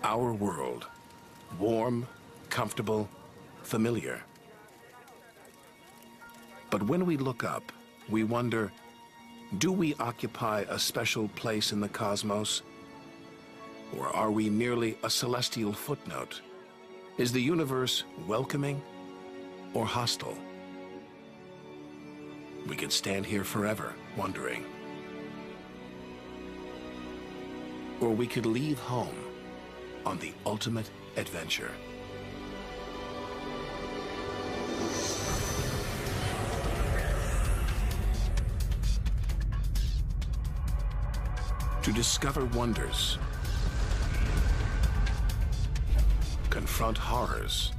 Our world, warm, comfortable, familiar. But when we look up, we wonder, do we occupy a special place in the cosmos? Or are we merely a celestial footnote? Is the universe welcoming or hostile? We could stand here forever wondering. Or we could leave home on the ultimate adventure. To discover wonders, confront horrors,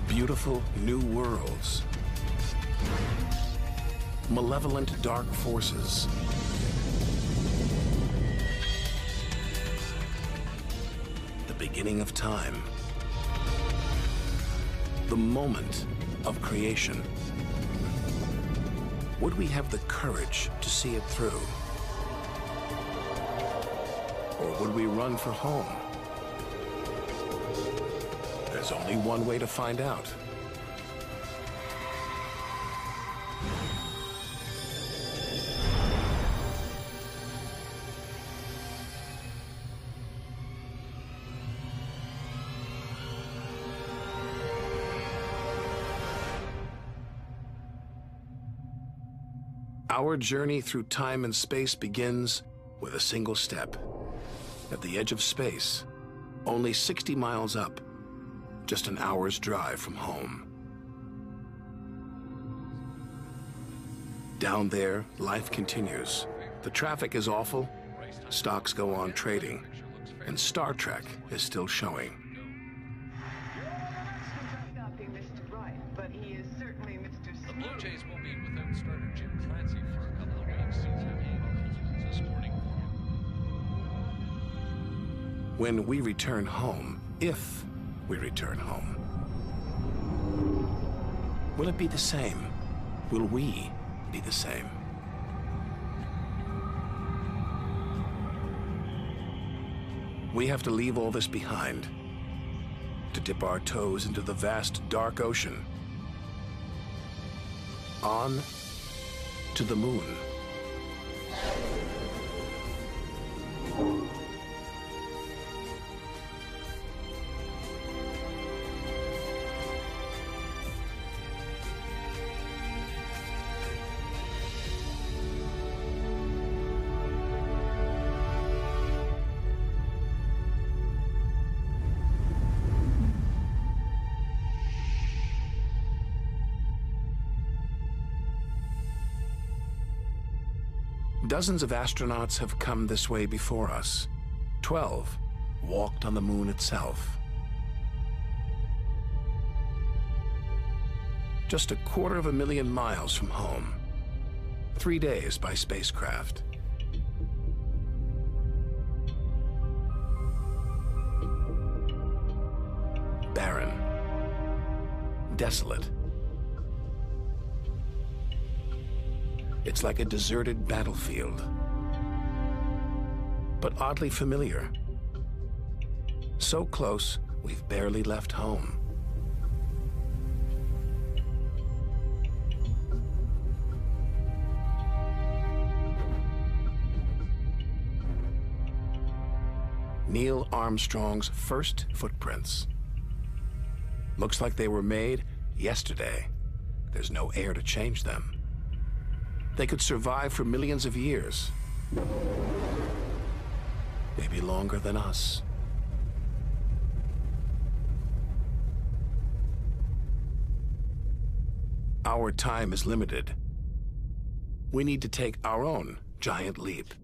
beautiful new worlds, malevolent dark forces, the beginning of time, the moment of creation. Would we have the courage to see it through? Or would we run for home? There's only one way to find out. Our journey through time and space begins with a single step. At the edge of space, only 60 miles up, just an hour's drive from home. Down there, life continues. The traffic is awful, stocks go on trading, and Star Trek is still showing. The Blue Jays will be without starter Jim Clancy for a couple of weeks. This morning. When we return home, if we return home, will it be the same? Will we be the same? We have to leave all this behind to dip our toes into the vast dark ocean. On to the moon. Dozens of astronauts have come this way before us. 12 walked on the moon itself. Just 250,000 miles from home. 3 days by spacecraft. Barren. Desolate. It's like a deserted battlefield, but oddly familiar. So close, we've barely left home. Neil Armstrong's first footprints. Looks like they were made yesterday. There's no air to change them. They could survive for millions of years. Maybe longer than us. Our time is limited. We need to take our own giant leap.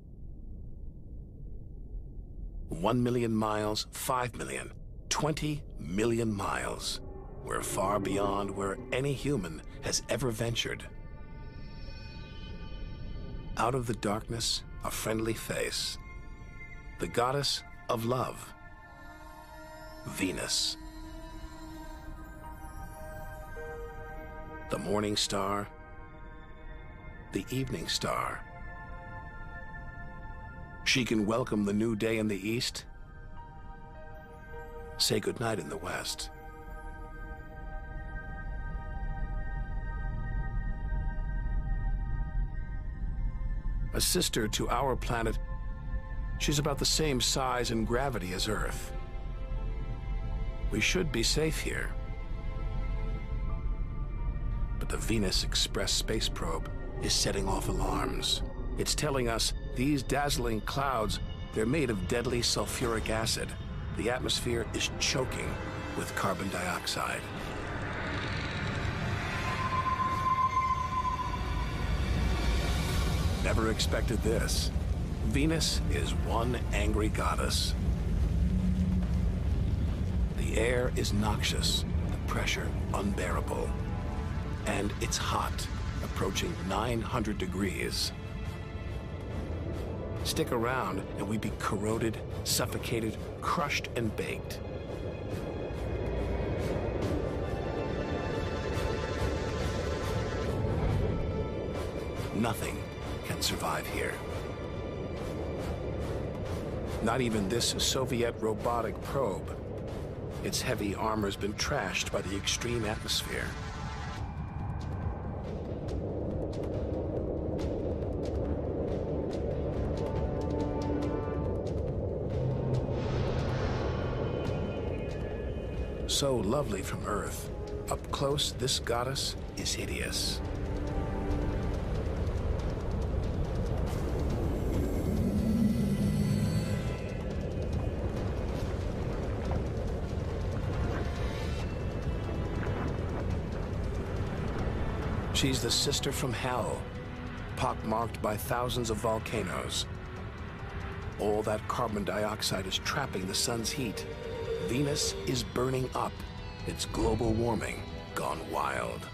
1 million miles, 5 million, 20 million miles. We're far beyond where any human has ever ventured. Out of the darkness, a friendly face. The goddess of love. Venus. The morning star. The evening star. She can welcome the new day in the east, say goodnight in the west. A sister to our planet, she's about the same size and gravity as Earth. We should be safe here. But the Venus Express space probe is setting off alarms. It's telling us these dazzling clouds, they're made of deadly sulfuric acid. The atmosphere is choking with carbon dioxide. Never expected this. Venus is one angry goddess. The air is noxious, the pressure unbearable. And it's hot, approaching 900 degrees. Stick around and we'd be corroded, suffocated, crushed, and baked. Nothing can survive here. Not even this Soviet robotic probe. Its heavy armor's been trashed by the extreme atmosphere. So lovely from Earth. Up close, this goddess is hideous. She's the sister from hell, pockmarked by thousands of volcanoes. All that carbon dioxide is trapping the sun's heat. Venus is burning up. It's global warming gone wild.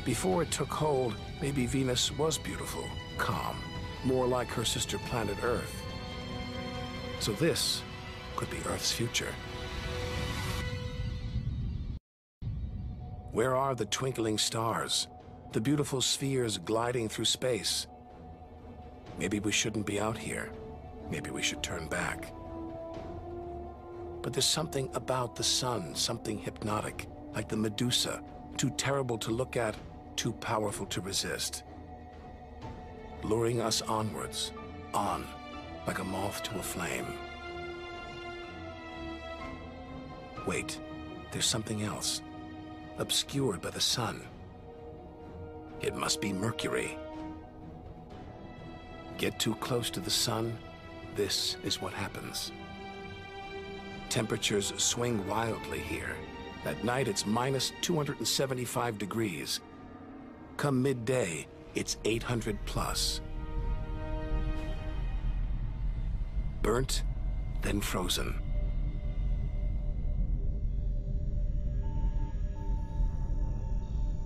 Before it took hold, maybe Venus was beautiful, calm, more like her sister planet Earth. So this could be Earth's future. Where are the twinkling stars? The beautiful spheres gliding through space? Maybe we shouldn't be out here. Maybe we should turn back. But there's something about the sun, something hypnotic, like the Medusa, too terrible to look at, too powerful to resist. Luring us onwards, on, like a moth to a flame. Wait, there's something else, obscured by the sun. It must be Mercury. Get too close to the sun, this is what happens. Temperatures swing wildly here. At night, it's minus 275 degrees. Come midday, it's 800 plus. Burnt, then frozen.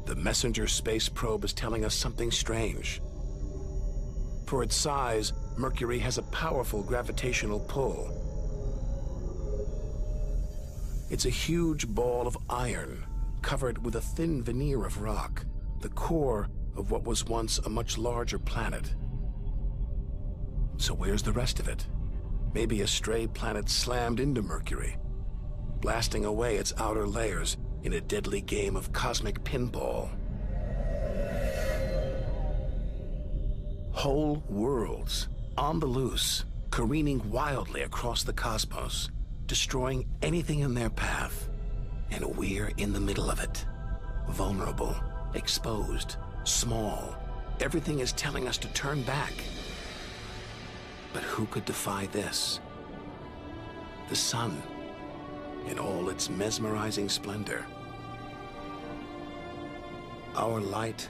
The Messenger space probe is telling us something strange. For its size, Mercury has a powerful gravitational pull. It's a huge ball of iron, covered with a thin veneer of rock, the core of what was once a much larger planet. So where's the rest of it? Maybe a stray planet slammed into Mercury, blasting away its outer layers in a deadly game of cosmic pinball. Whole worlds, on the loose, careening wildly across the cosmos, destroying anything in their path. And we're in the middle of it. Vulnerable, exposed, small. Everything is telling us to turn back. But who could defy this? The sun, in all its mesmerizing splendor. Our light,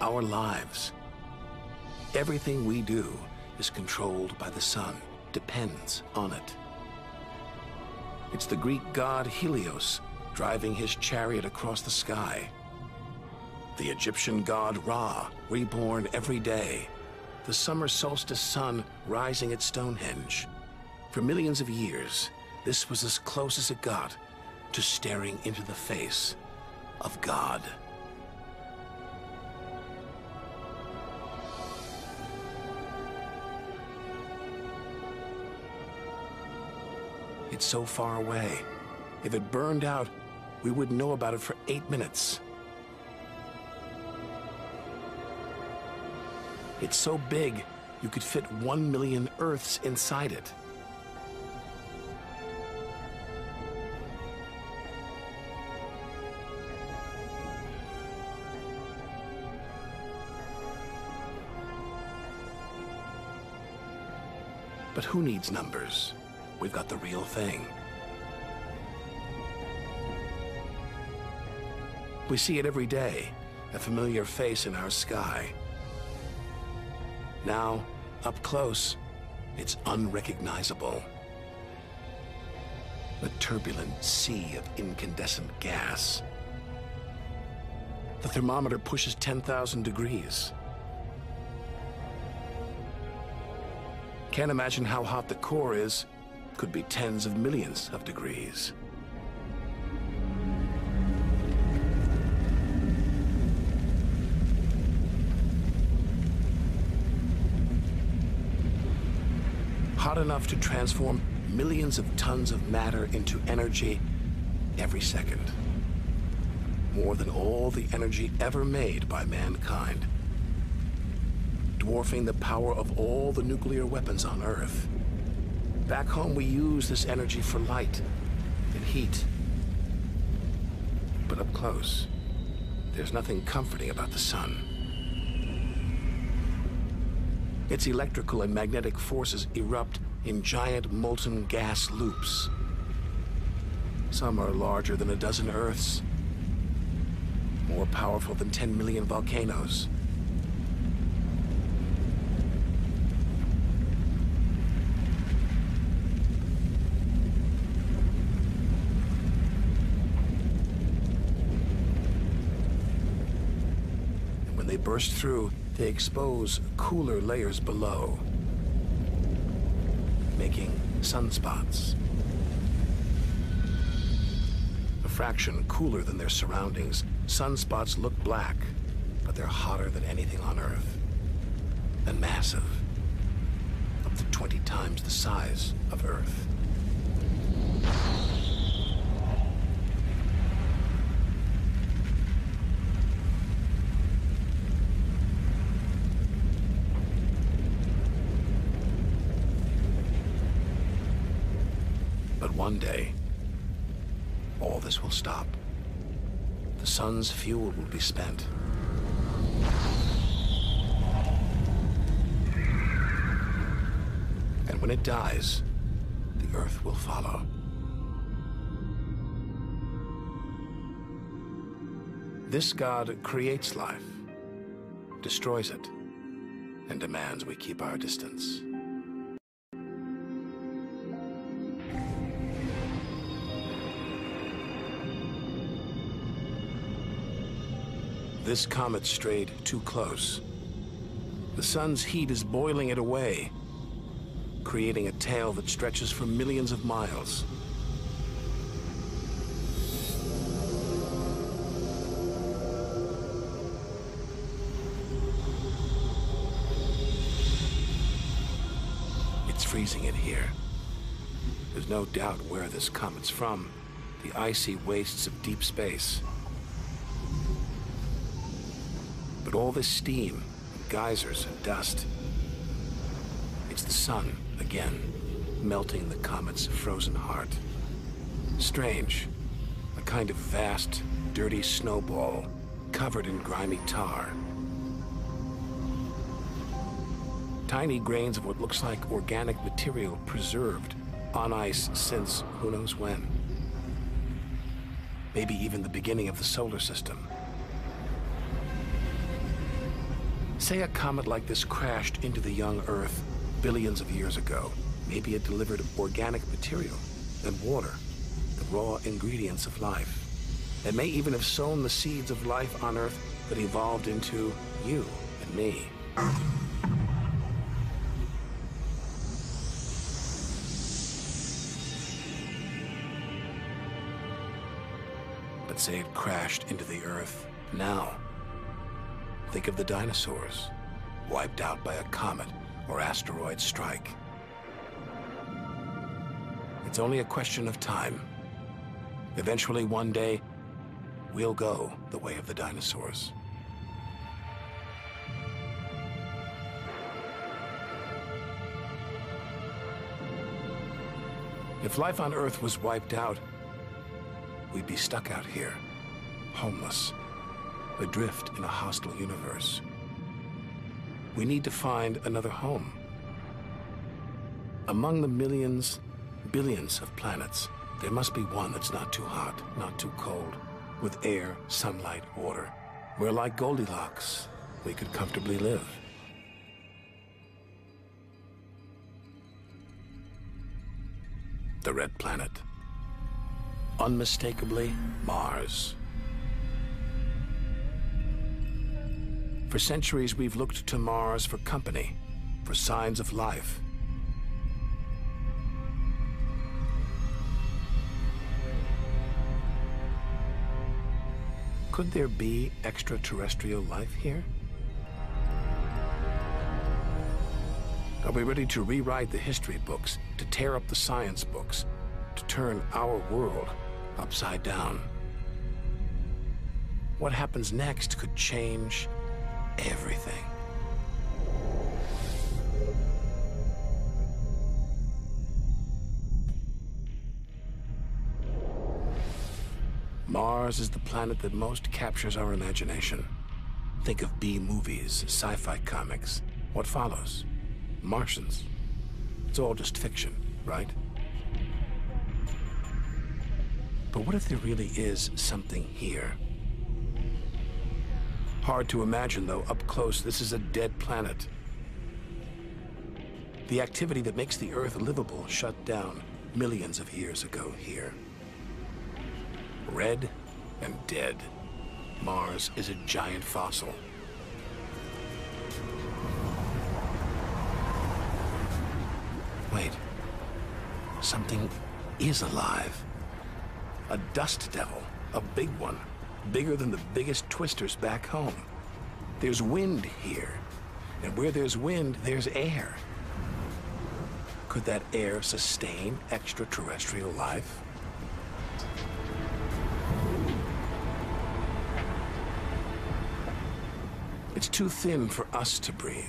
our lives. Everything we do is controlled by the sun, depends on it. It's the Greek god Helios driving his chariot across the sky. The Egyptian god Ra, reborn every day. The summer solstice sun rising at Stonehenge. For millions of years, this was as close as it got to staring into the face of God. It's so far away. If it burned out, we wouldn't know about it for 8 minutes. It's so big, you could fit 1 million Earths inside it. But who needs numbers? We've got the real thing. We see it every day, a familiar face in our sky. Now, up close, it's unrecognizable. A turbulent sea of incandescent gas. The thermometer pushes 10,000 degrees. Can't imagine how hot the core is. Could be tens of millions of degrees. Hot enough to transform millions of tons of matter into energy every second. More than all the energy ever made by mankind. Dwarfing the power of all the nuclear weapons on Earth. Back home, we use this energy for light and heat. But up close, there's nothing comforting about the sun. Its electrical and magnetic forces erupt in giant molten gas loops. Some are larger than a dozen Earths, more powerful than 10 million volcanoes. When they burst through, they expose cooler layers below, making sunspots. A fraction cooler than their surroundings, sunspots look black, but they're hotter than anything on Earth. And massive, up to 20 times the size of Earth. But one day, all this will stop. The sun's fuel will be spent. And when it dies, the Earth will follow. This God creates life, destroys it, and demands we keep our distance. This comet strayed too close. The sun's heat is boiling it away, creating a tail that stretches for millions of miles. It's freezing it here. There's no doubt where this comet's from, the icy wastes of deep space. But all this steam, geysers and dust, it's the sun again, melting the comet's frozen heart. Strange, a kind of vast, dirty snowball covered in grimy tar. Tiny grains of what looks like organic material preserved on ice since who knows when. Maybe even the beginning of the solar system. Say a comet like this crashed into the young Earth billions of years ago. Maybe it delivered organic material and water, the raw ingredients of life. It may even have sown the seeds of life on Earth that evolved into you and me. But say it crashed into the Earth now. Think of the dinosaurs, wiped out by a comet or asteroid strike. It's only a question of time. Eventually, one day, we'll go the way of the dinosaurs. If life on Earth was wiped out, we'd be stuck out here, homeless, adrift in a hostile universe. We need to find another home. Among the millions, billions of planets, there must be one that's not too hot, not too cold, with air, sunlight, water, where, like Goldilocks, we could comfortably live. The red planet. Unmistakably, Mars. For centuries, we've looked to Mars for company, for signs of life. Could there be extraterrestrial life here? Are we ready to rewrite the history books, to tear up the science books, to turn our world upside down? What happens next could change everything. Mars is the planet that most captures our imagination. Think of B-movies, sci-fi comics. What follows? Martians. It's all just fiction, right? But what if there really is something here? Hard to imagine, though. Up close, this is a dead planet. The activity that makes the Earth livable shut down millions of years ago here. Red and dead. Mars is a giant fossil. Wait. Something is alive. A dust devil. A big one. Bigger than the biggest twisters back home. There's wind here. And where there's wind, there's air. Could that air sustain extraterrestrial life? It's too thin for us to breathe.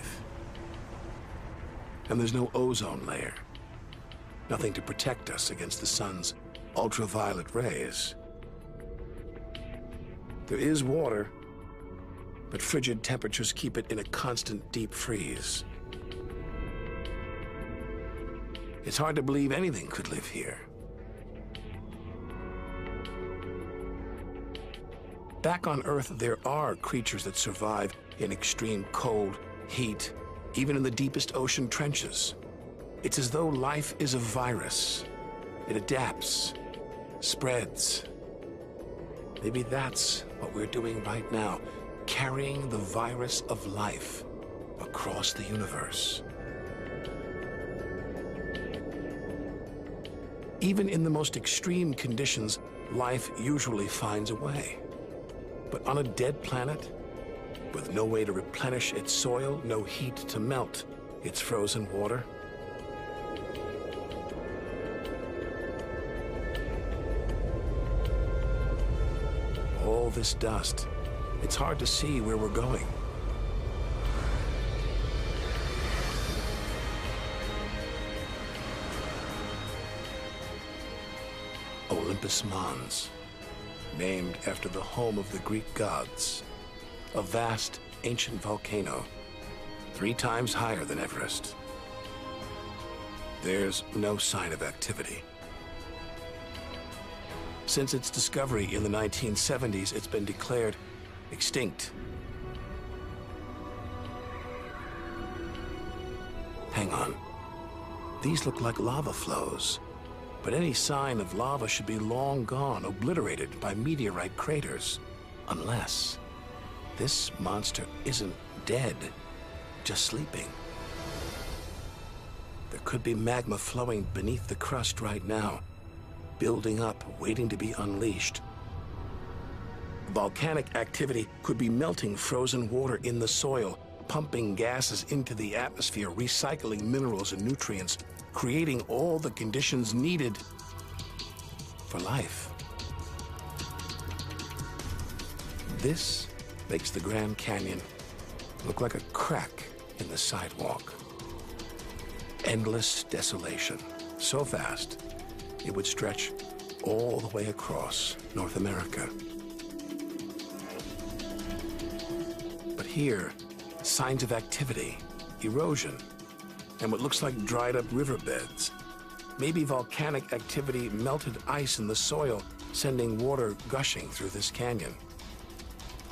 And there's no ozone layer. Nothing to protect us against the sun's ultraviolet rays. There is water, but frigid temperatures keep it in a constant deep freeze. It's hard to believe anything could live here. Back on Earth, there are creatures that survive in extreme cold, heat, even in the deepest ocean trenches. It's as though life is a virus. It adapts, spreads. Maybe that's what we're doing right now, carrying the virus of life across the universe. Even in the most extreme conditions, life usually finds a way. But on a dead planet, with no way to replenish its soil, no heat to melt its frozen water, all this dust, it's hard to see where we're going. Olympus Mons, named after the home of the Greek gods. A vast, ancient volcano, 3 times higher than Everest. There's no sign of activity. Since its discovery in the 1970s, it's been declared extinct. Hang on. These look like lava flows, but any sign of lava should be long gone, obliterated by meteorite craters, unless this monster isn't dead, just sleeping. There could be magma flowing beneath the crust right now, building up, waiting to be unleashed. Volcanic activity could be melting frozen water in the soil, pumping gases into the atmosphere, recycling minerals and nutrients, creating all the conditions needed for life. This makes the Grand Canyon look like a crack in the sidewalk. Endless desolation, so vast it would stretch all the way across North America. But here, signs of activity, erosion, and what looks like dried up riverbeds. Maybe volcanic activity melted ice in the soil, sending water gushing through this canyon.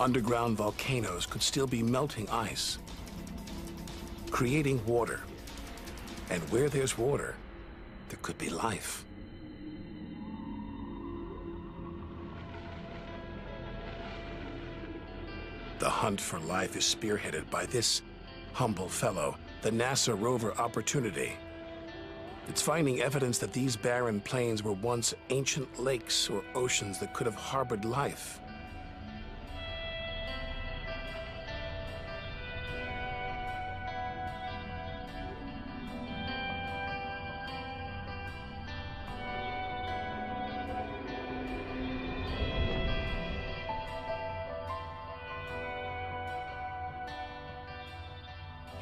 Underground volcanoes could still be melting ice, creating water. And where there's water, there could be life. The hunt for life is spearheaded by this humble fellow, the NASA rover Opportunity. It's finding evidence that these barren plains were once ancient lakes or oceans that could have harbored life.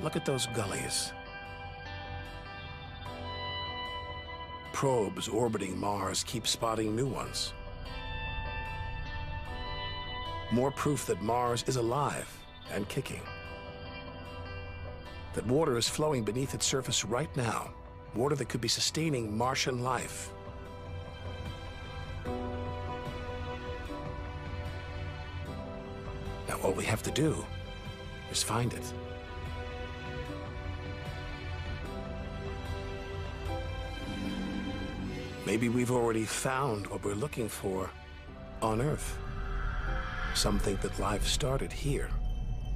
Look at those gullies. Probes orbiting Mars keep spotting new ones. More proof that Mars is alive and kicking. That water is flowing beneath its surface right now. Water that could be sustaining Martian life. Now all we have to do is find it. Maybe we've already found what we're looking for on Earth. Some think that life started here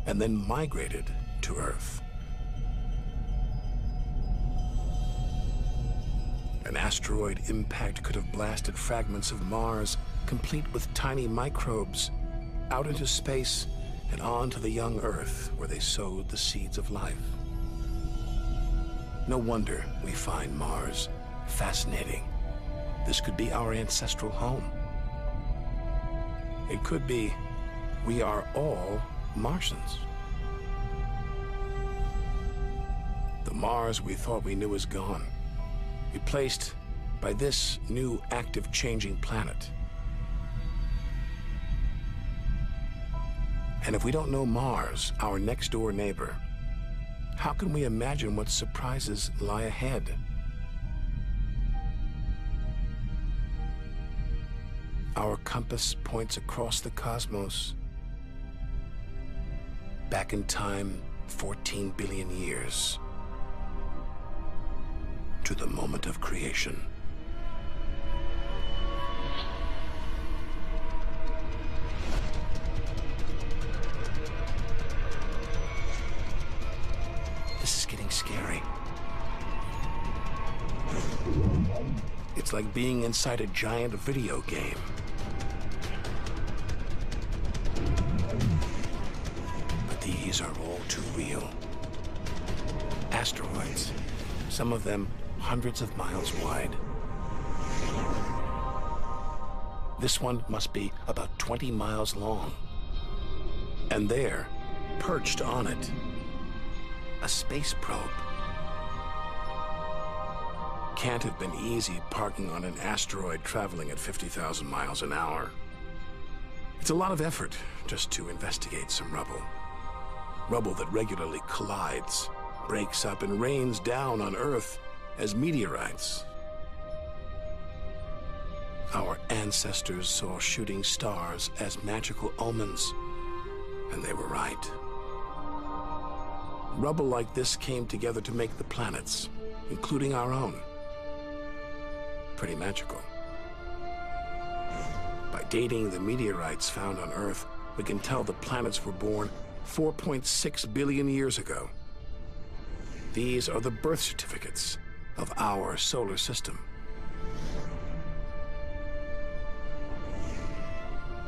and then migrated to Earth. An asteroid impact could have blasted fragments of Mars, complete with tiny microbes, out into space and on to the young Earth, where they sowed the seeds of life. No wonder we find Mars fascinating. This could be our ancestral home. It could be we are all Martians. The Mars we thought we knew is gone, replaced by this new active changing planet. And if we don't know Mars, our next door neighbor, how can we imagine what surprises lie ahead? Our compass points across the cosmos, back in time 14 billion years, to the moment of creation. This is getting scary. It's like being inside a giant video game. These are all too real. Asteroids, some of them hundreds of miles wide. This one must be about 20 miles long. And there, perched on it, a space probe. Can't have been easy parking on an asteroid traveling at 50,000 miles an hour. It's a lot of effort just to investigate some rubble. Rubble that regularly collides, breaks up, and rains down on Earth as meteorites. Our ancestors saw shooting stars as magical omens, and they were right. Rubble like this came together to make the planets, including our own. Pretty magical. By dating the meteorites found on Earth, we can tell the planets were born 4.6 billion years ago. These are the birth certificates of our solar system.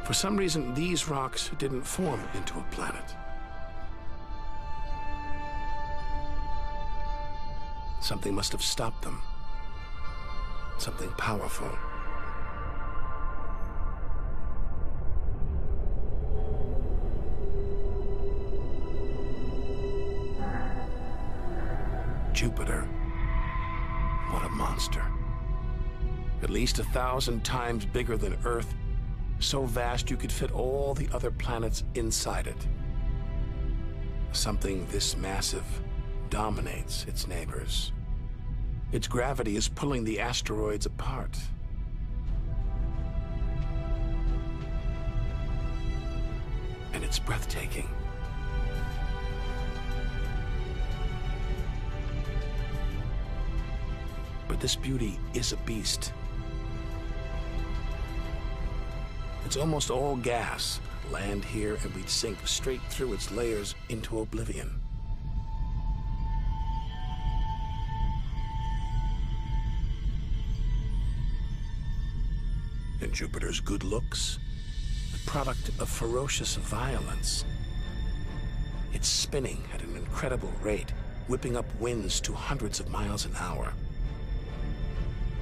For some reason, these rocks didn't form into a planet. Something must have stopped them. Something powerful. Jupiter. What a monster. At least 1,000 times bigger than Earth, so vast you could fit all the other planets inside it. Something this massive dominates its neighbors. Its gravity is pulling the asteroids apart. And it's breathtaking. But this beauty is a beast. It's almost all gas. Land here and we'd sink straight through its layers into oblivion. And Jupiter's good looks, the product of ferocious violence. It's spinning at an incredible rate, whipping up winds to hundreds of miles an hour,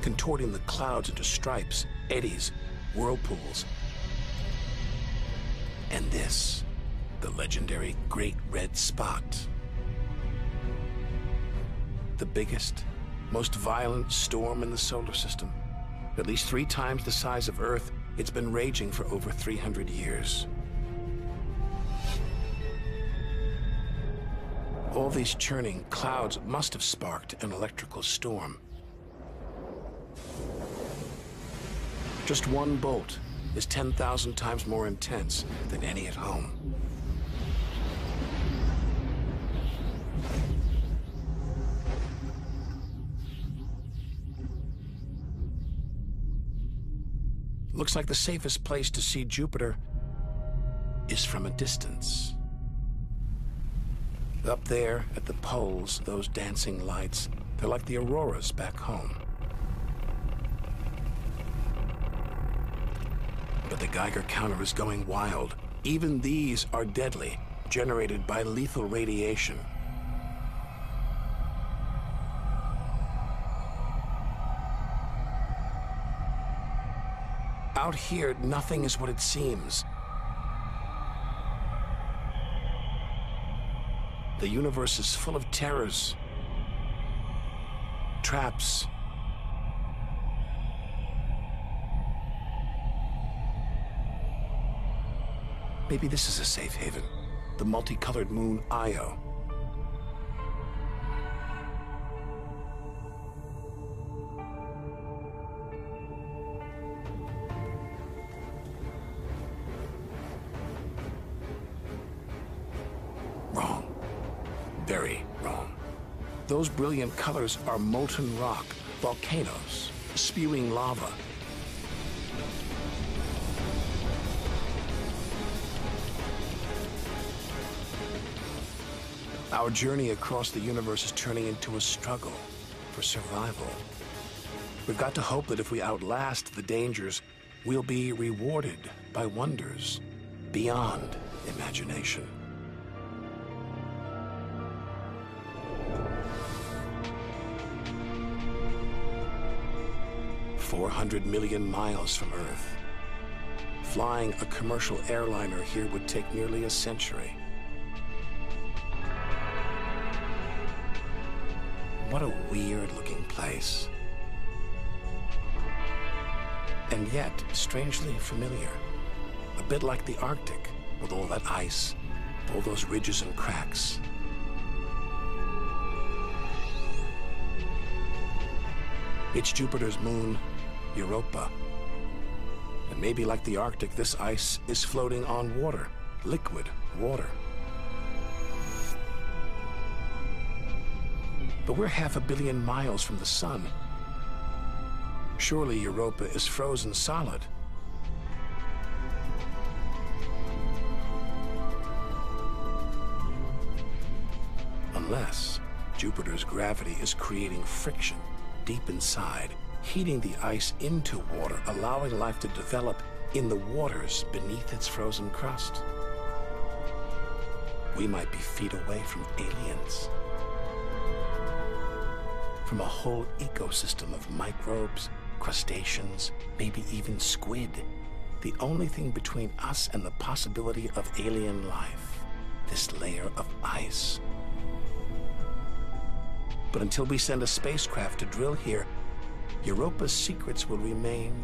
contorting the clouds into stripes, eddies, whirlpools. And this, the legendary Great Red Spot. The biggest, most violent storm in the solar system. At least 3 times the size of Earth, it's been raging for over 300 years. All these churning clouds must have sparked an electrical storm. Just one bolt is 10,000 times more intense than any at home. Looks like the safest place to see Jupiter is from a distance. Up there at the poles, those dancing lights, they're like the auroras back home. But the Geiger counter is going wild. Even these are deadly, generated by lethal radiation. Out here, nothing is what it seems. The universe is full of terrors, traps, maybe this is a safe haven, the multicolored moon Io. Wrong. Very wrong. Those brilliant colors are molten rock, volcanoes, spewing lava. Our journey across the universe is turning into a struggle for survival. We've got to hope that if we outlast the dangers, we'll be rewarded by wonders beyond imagination. "400 million miles from Earth. Flying a commercial airliner here would take nearly a century. What a weird-looking place. And yet, strangely familiar. A bit like the Arctic, with all that ice, all those ridges and cracks. It's Jupiter's moon, Europa. And maybe like the Arctic, this ice is floating on water, liquid water. But we're 500 million miles from the sun. Surely Europa is frozen solid. Unless Jupiter's gravity is creating friction deep inside, heating the ice into water, allowing life to develop in the waters beneath its frozen crust. We might be feet away from aliens. From a whole ecosystem of microbes, crustaceans, maybe even squid. The only thing between us and the possibility of alien life, this layer of ice. But until we send a spacecraft to drill here, Europa's secrets will remain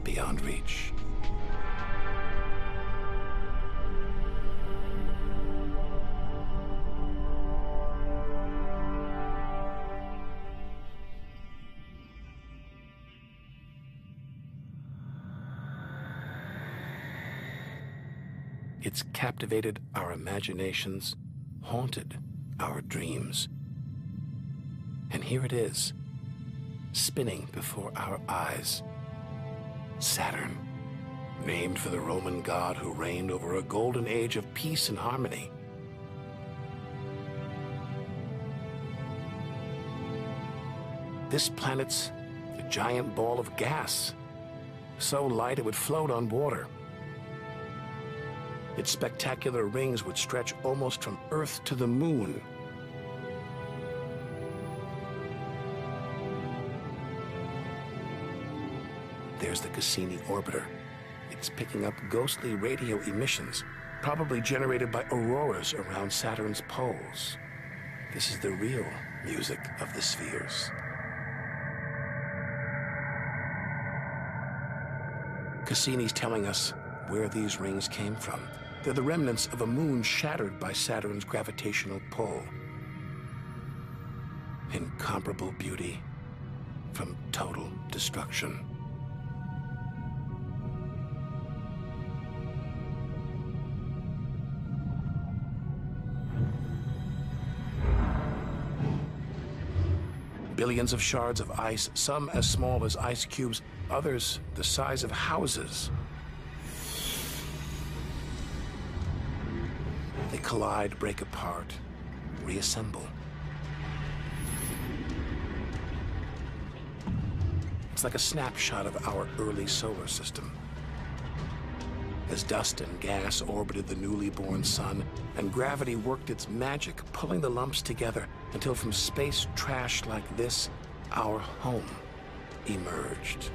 beyond reach. It's captivated our imaginations, haunted our dreams. And here it is, spinning before our eyes. Saturn, named for the Roman god who reigned over a golden age of peace and harmony. This planet's a giant ball of gas, so light it would float on water. Its spectacular rings would stretch almost from Earth to the moon. There's the Cassini orbiter. It's picking up ghostly radio emissions, probably generated by auroras around Saturn's poles. This is the real music of the spheres. Cassini's telling us where these rings came from. They're the remnants of a moon shattered by Saturn's gravitational pull. Incomparable beauty from total destruction. Billions of shards of ice, some as small as ice cubes, others the size of houses. They collide, break apart, reassemble. It's like a snapshot of our early solar system. As dust and gas orbited the newly born sun, and gravity worked its magic, pulling the lumps together until from space trash like this, our home emerged.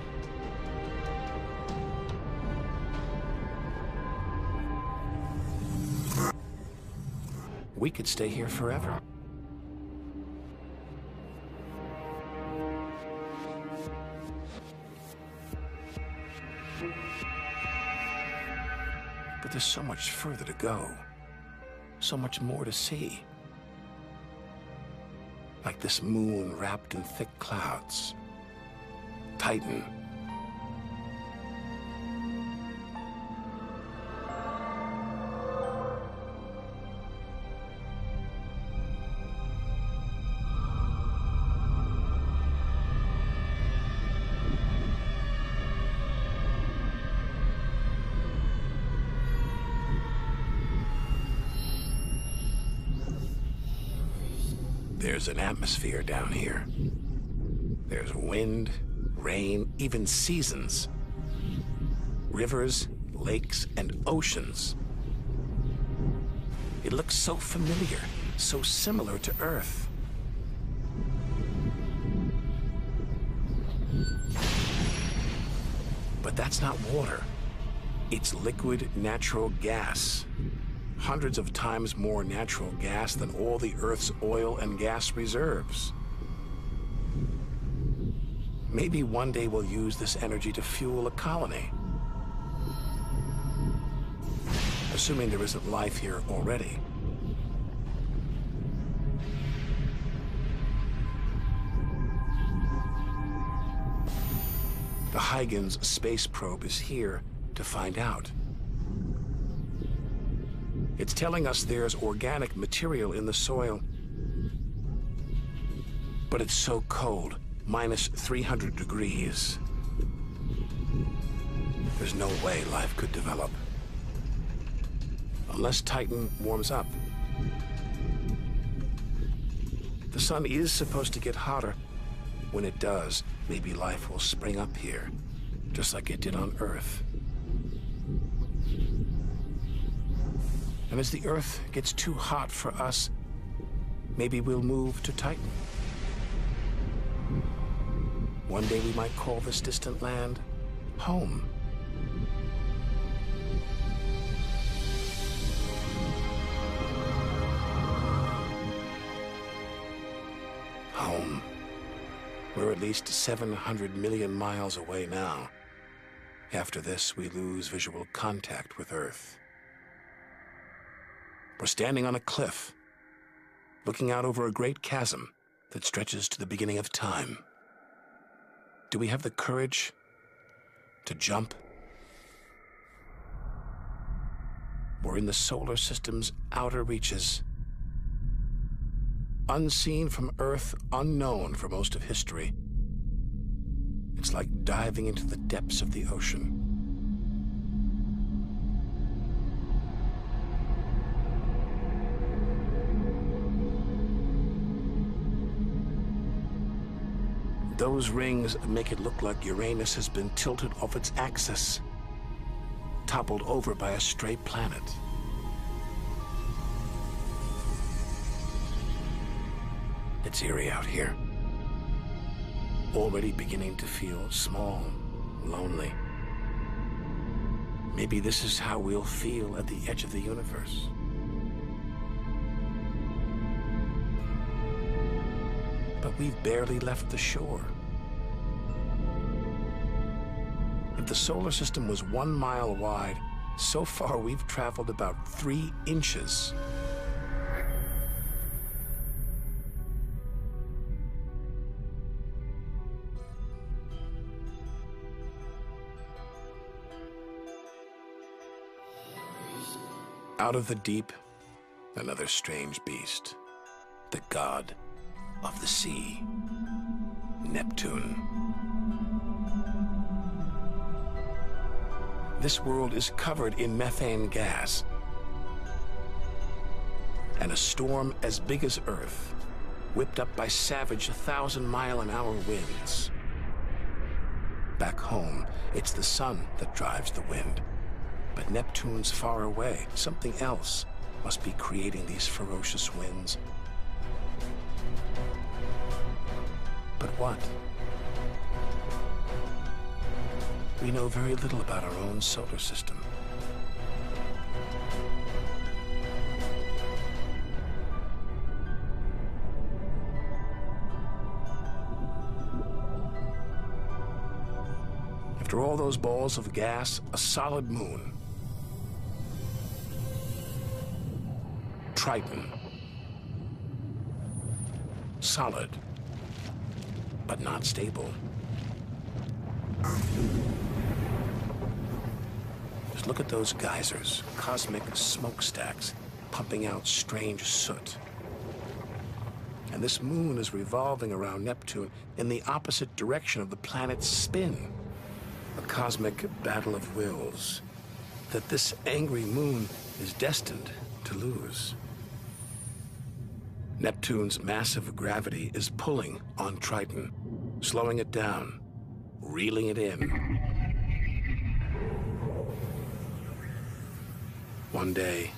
We could stay here forever. But there's so much further to go, so much more to see. Like this moon wrapped in thick clouds. Titan. There's an atmosphere down here. There's wind, rain, even seasons. Rivers, lakes, and oceans. It looks so familiar, so similar to Earth. But that's not water. It's liquid natural gas. Hundreds of times more natural gas than all the Earth's oil and gas reserves. Maybe one day we'll use this energy to fuel a colony. Assuming there isn't life here already. The Huygens space probe is here to find out. It's telling us there's organic material in the soil, but it's so cold, minus 300 degrees. There's no way life could develop. Unless Titan warms up. The sun is supposed to get hotter. When it does, maybe life will spring up here, just like it did on Earth. And as the Earth gets too hot for us, maybe we'll move to Titan. One day we might call this distant land home. We're at least 700 million miles away now. After this, we lose visual contact with Earth. We're standing on a cliff, looking out over a great chasm that stretches to the beginning of time. Do we have the courage to jump? We're in the solar system's outer reaches. Unseen from Earth, unknown for most of history. It's like diving into the depths of the ocean. Those rings make it look like Uranus has been tilted off its axis, toppled over by a stray planet. It's eerie out here. Already beginning to feel small, lonely. Maybe this is how we'll feel at the edge of the universe. But we've barely left the shore. If the solar system was 1 mile wide, so far we've traveled about 3 inches. Out of the deep, another strange beast, the god of the sea, Neptune. This world is covered in methane gas, and a storm as big as Earth, whipped up by savage 1,000-mile-an-hour winds. Back home, it's the sun that drives the wind. But Neptune's far away. Something else must be creating these ferocious winds. But what? We know very little about our own solar system. After all those balls of gas, a solid moon. Triton. Solid, but not stable. Just look at those geysers, cosmic smokestacks, pumping out strange soot. And this moon is revolving around Neptune in the opposite direction of the planet's spin. A cosmic battle of wills that this angry moon is destined to lose. Neptune's massive gravity is pulling on Triton, slowing it down, reeling it in. One day,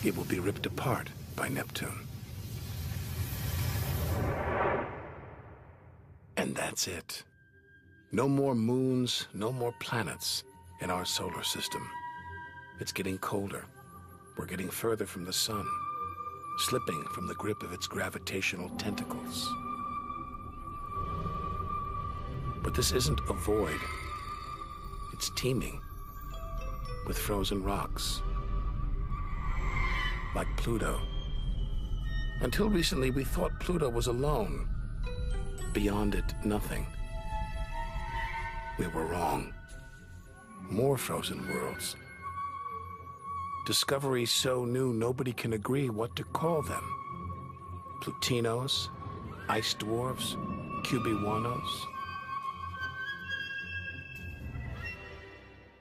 it will be ripped apart by Neptune. And that's it. No more moons, no more planets in our solar system. It's getting colder. We're getting further from the sun, slipping from the grip of its gravitational tentacles. But this isn't a void. It's teeming with frozen rocks, like Pluto. Until recently, we thought Pluto was alone. Beyond it, nothing. We were wrong. More frozen worlds. Discoveries so new nobody can agree what to call them. Plutinos, ice dwarfs, cubewanos.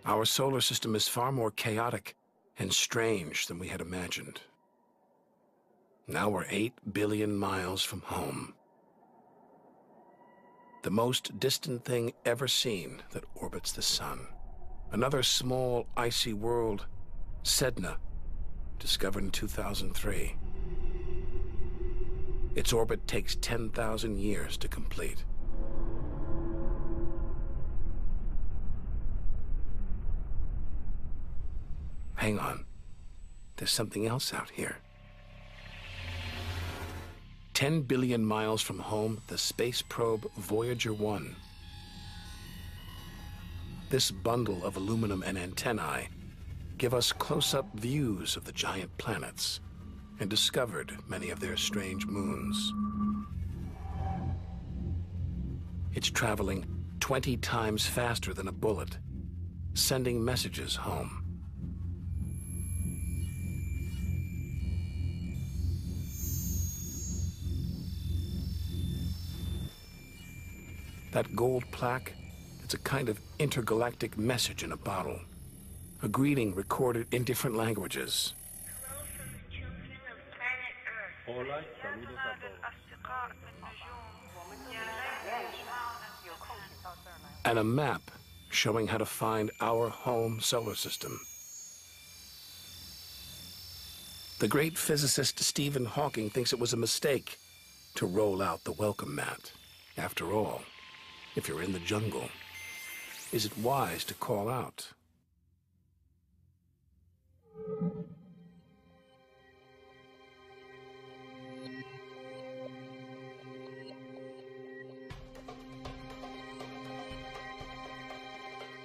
Our solar system is far more chaotic and strange than we had imagined. Now we're 8 billion miles from home. The most distant thing ever seen that orbits the sun. Another small, icy world, Sedna, discovered in 2003. Its orbit takes 10,000 years to complete. Hang on. There's something else out here. 10 billion miles from home, the space probe Voyager 1. This bundle of aluminum and antennae give us close-up views of the giant planets and discovered many of their strange moons. It's traveling 20 times faster than a bullet, sending messages home. That gold plaque, it's a kind of intergalactic message in a bottle. A greeting recorded in different languages. Hello from the children of planet Earth. And a map showing how to find our home solar system. The great physicist Stephen Hawking thinks it was a mistake to roll out the welcome mat. After all, if you're in the jungle, is it wise to call out?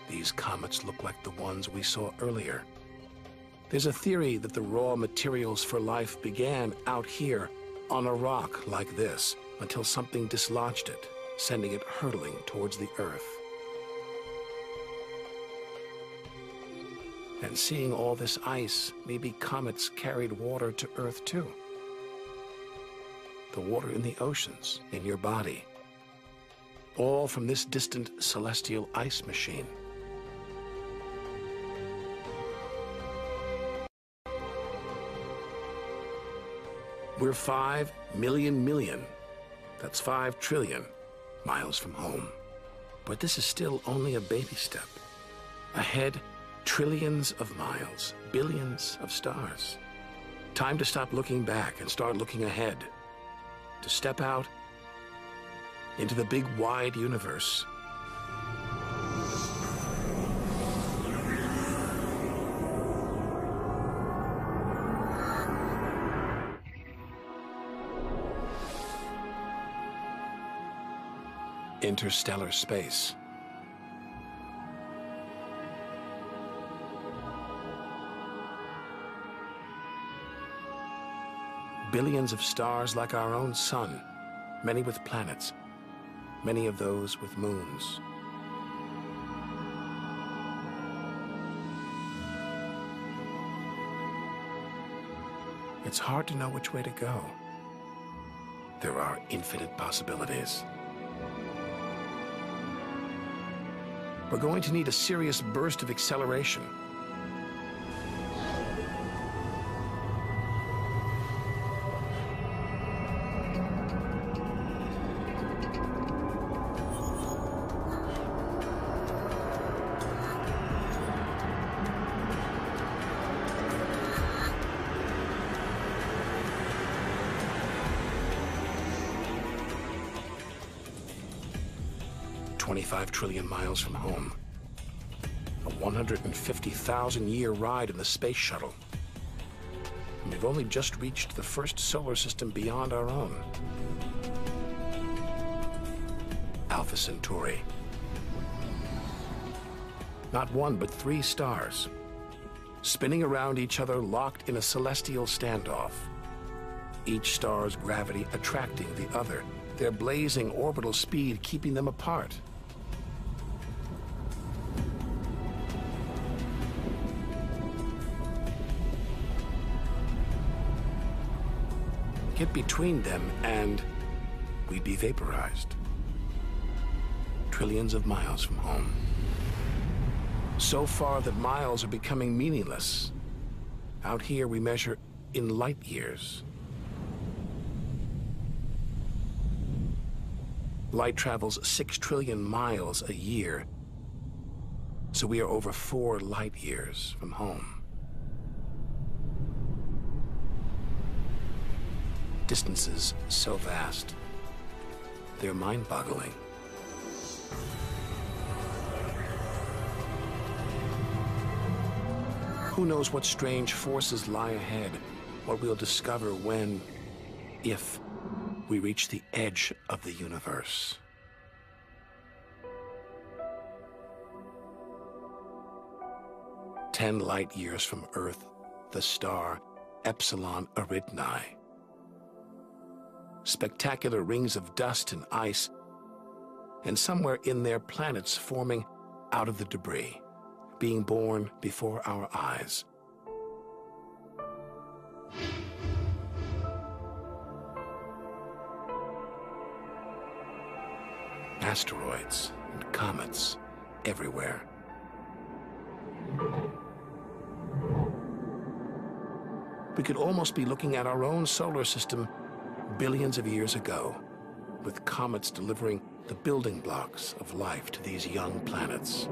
These comets look like the ones we saw earlier. There's a theory that the raw materials for life began out here on a rock like this until something dislodged it, sending it hurtling towards the Earth. And seeing all this ice, maybe comets carried water to Earth too. The water in the oceans, in your body. All from this distant celestial ice machine. We're 5 million, that's 5 trillion miles from home. But this is still only a baby step. Ahead, trillions of miles, billions of stars. Time to stop looking back and start looking ahead. To step out into the big wide universe. Interstellar space. Billions of stars like our own sun, many with planets, many of those with moons. It's hard to know which way to go. There are infinite possibilities. We're going to need a serious burst of acceleration. $25 trillion miles from home. A 150,000-year ride in the space shuttle. And we've only just reached the first solar system beyond our own. Alpha Centauri. Not one, but 3 stars. Spinning around each other, locked in a celestial standoff. Each star's gravity attracting the other, their blazing orbital speed keeping them apart. Get between them and we'd be vaporized. Trillions of miles from home. So far that miles are becoming meaningless. Out here we measure in light years. Light travels 6 trillion miles a year, so we are over 4 light years from home. Distances so vast, they're mind-boggling. Who knows what strange forces lie ahead, what we'll discover when, if, we reach the edge of the universe. Ten light years from Earth, the star Epsilon Eridani. Spectacular rings of dust and ice, and somewhere in there planets forming out of the debris, being born before our eyes. Asteroids and comets everywhere. We could almost be looking at our own solar system billions of years ago, with comets delivering the building blocks of life to these young planets.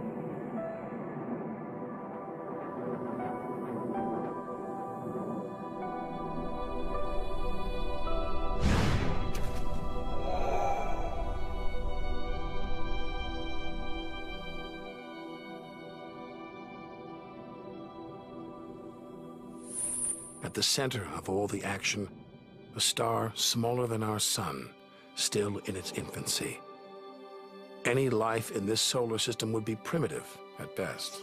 At the center of all the action, a star smaller than our sun, still in its infancy. Any life in this solar system would be primitive at best.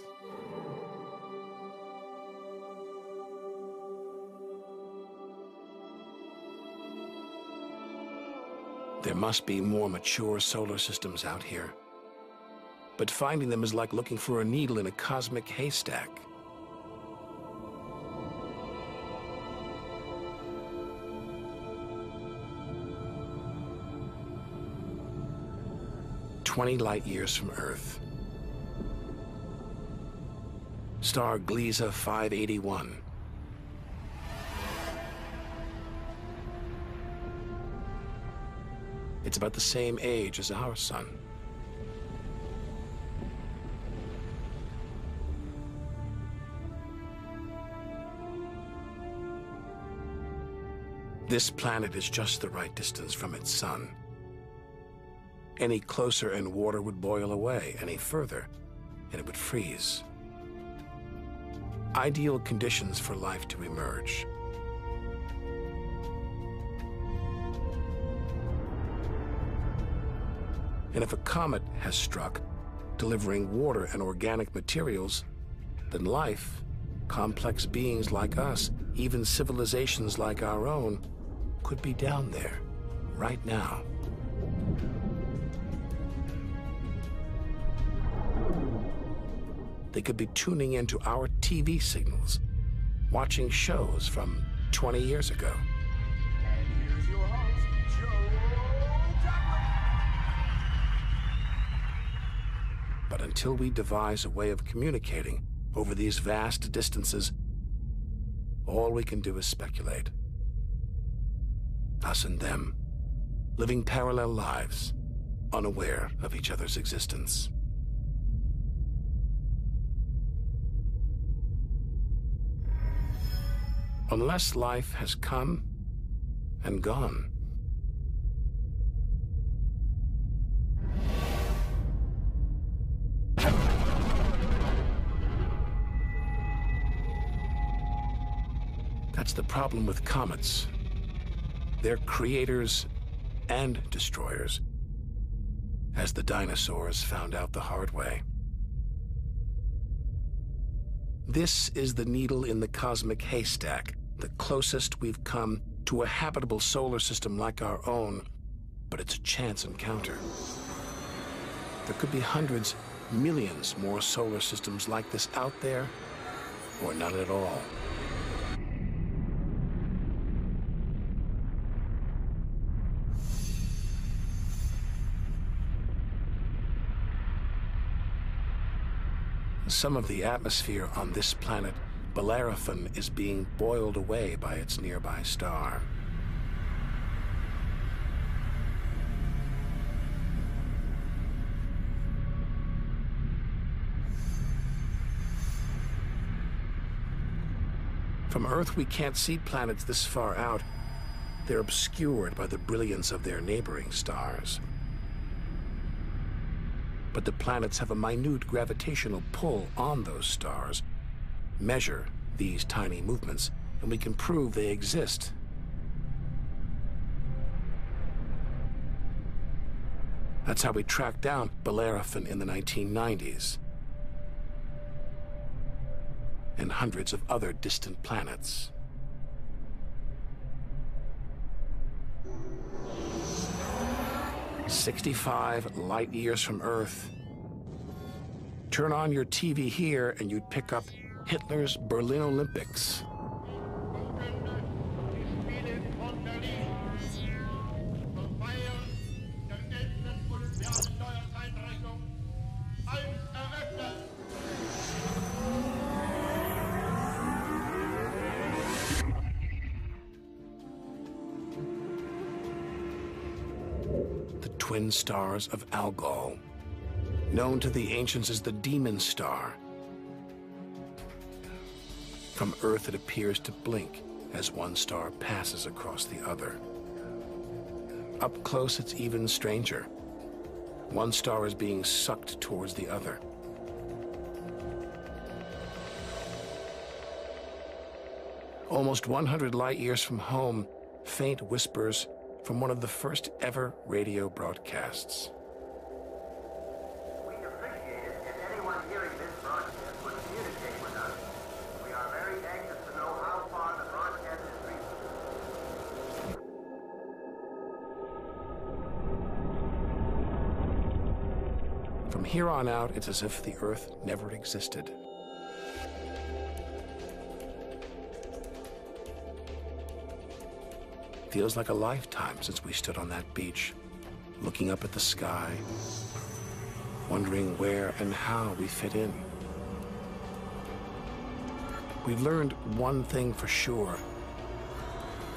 There must be more mature solar systems out here, but finding them is like looking for a needle in a cosmic haystack. "20 light years from Earth. Star Gliese 581. It's about the same age as our sun. This planet is just the right distance from its sun. Any closer and water would boil away, any further, and it would freeze. Ideal conditions for life to emerge. And if a comet has struck, delivering water and organic materials, then life, complex beings like us, even civilizations like our own, could be down there, right now. They could be tuning into our TV signals, watching shows from 20 years ago. And here's your host, Joe Douglas. But until we devise a way of communicating over these vast distances, all we can do is speculate. Us and them, living parallel lives, unaware of each other's existence. Unless life has come and gone. That's the problem with comets. They're creators and destroyers, as the dinosaurs found out the hard way. This is the needle in the cosmic haystack, the closest we've come to a habitable solar system like our own, but it's a chance encounter. There could be hundreds, millions more solar systems like this out there, or none at all. Some of the atmosphere on this planet, Bellerophon, is being boiled away by its nearby star. From Earth, we can't see planets this far out. They're obscured by the brilliance of their neighboring stars. But the planets have a minute gravitational pull on those stars. Measure these tiny movements, and we can prove they exist. That's how we tracked down Bellerophon in the 1990s. And hundreds of other distant planets. "65 light years from Earth. Turn on your TV here and you'd pick up Hitler's Berlin Olympics." The twin stars of Algol, known to the ancients as the Demon Star. From Earth, it appears to blink as one star passes across the other. Up close, it's even stranger. One star is being sucked towards the other. Almost 100 light years from home, faint whispers from one of the first ever radio broadcasts. We appreciate it if anyone hearing this broadcast would communicate with us. We are very anxious to know how far the broadcast is reaching. From here on out, it's as if the Earth never existed. Feels like a lifetime since we stood on that beach, looking up at the sky, wondering where and how we fit in. We've learned one thing for sure.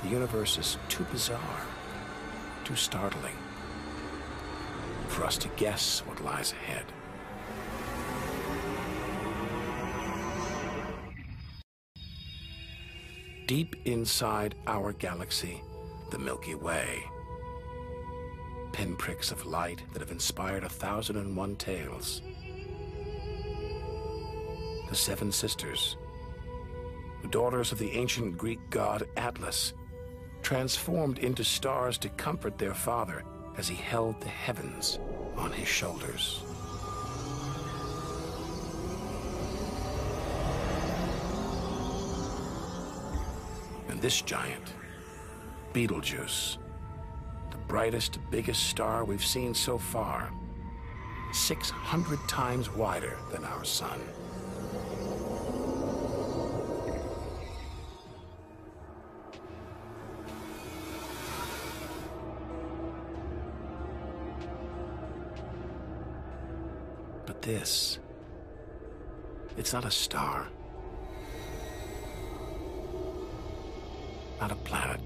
The universe is too bizarre, too startling, for us to guess what lies ahead. Deep inside our galaxy, the Milky Way. Pinpricks of light that have inspired 1,001 tales. The Seven Sisters, the daughters of the ancient Greek god Atlas, transformed into stars to comfort their father as he held the heavens on his shoulders. And this giant, Betelgeuse, the brightest, biggest star we've seen so far, 600 times wider than our sun. But this, it's not a star, not a planet.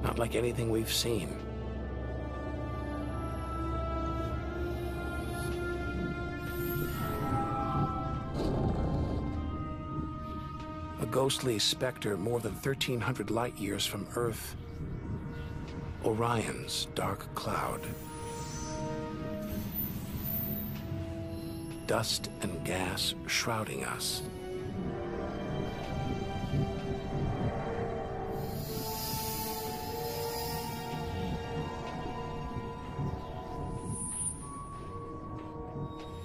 Not like anything we've seen. A ghostly specter more than 1,300 light years from Earth. Orion's dark cloud. Dust and gas shrouding us.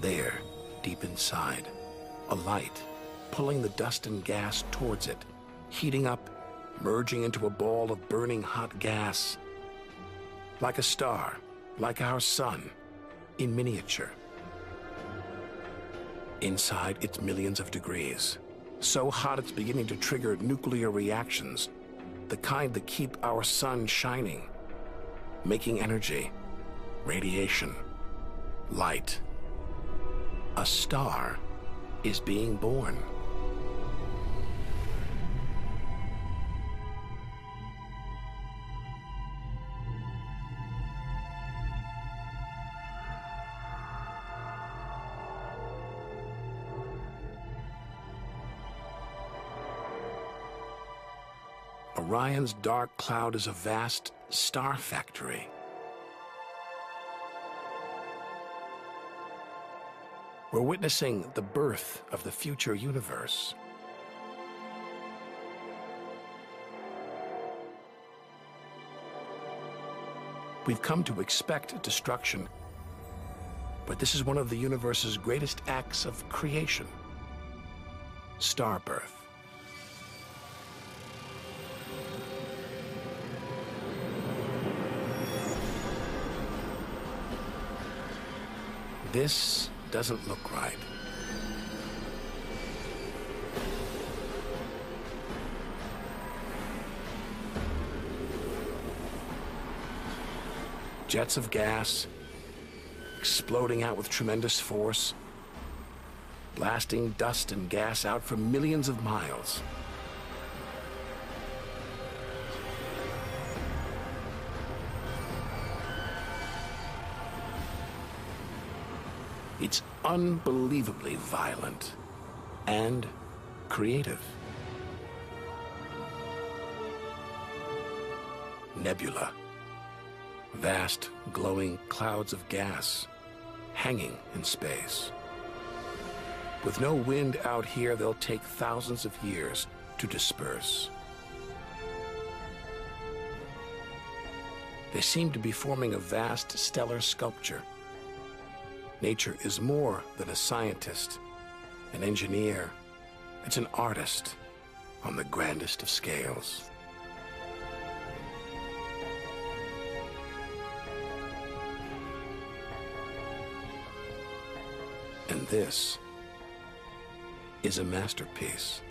There, deep inside, a light, pulling the dust and gas towards it, heating up, merging into a ball of burning hot gas. Like a star, like our sun, in miniature. Inside, it's millions of degrees. So hot it's beginning to trigger nuclear reactions, the kind that keep our sun shining, making energy, radiation, light. A star is being born. Orion's dark cloud is a vast star factory. We're witnessing the birth of the future universe. We've come to expect destruction, but this is one of the universe's greatest acts of creation: star birth. This doesn't look right. Jets of gas exploding out with tremendous force, blasting dust and gas out for millions of miles. It's unbelievably violent and creative. Nebula. Vast, glowing clouds of gas hanging in space. With no wind out here, they'll take thousands of years to disperse. They seem to be forming a vast stellar sculpture. Nature is more than a scientist, an engineer. It's an artist on the grandest of scales. And this is a masterpiece.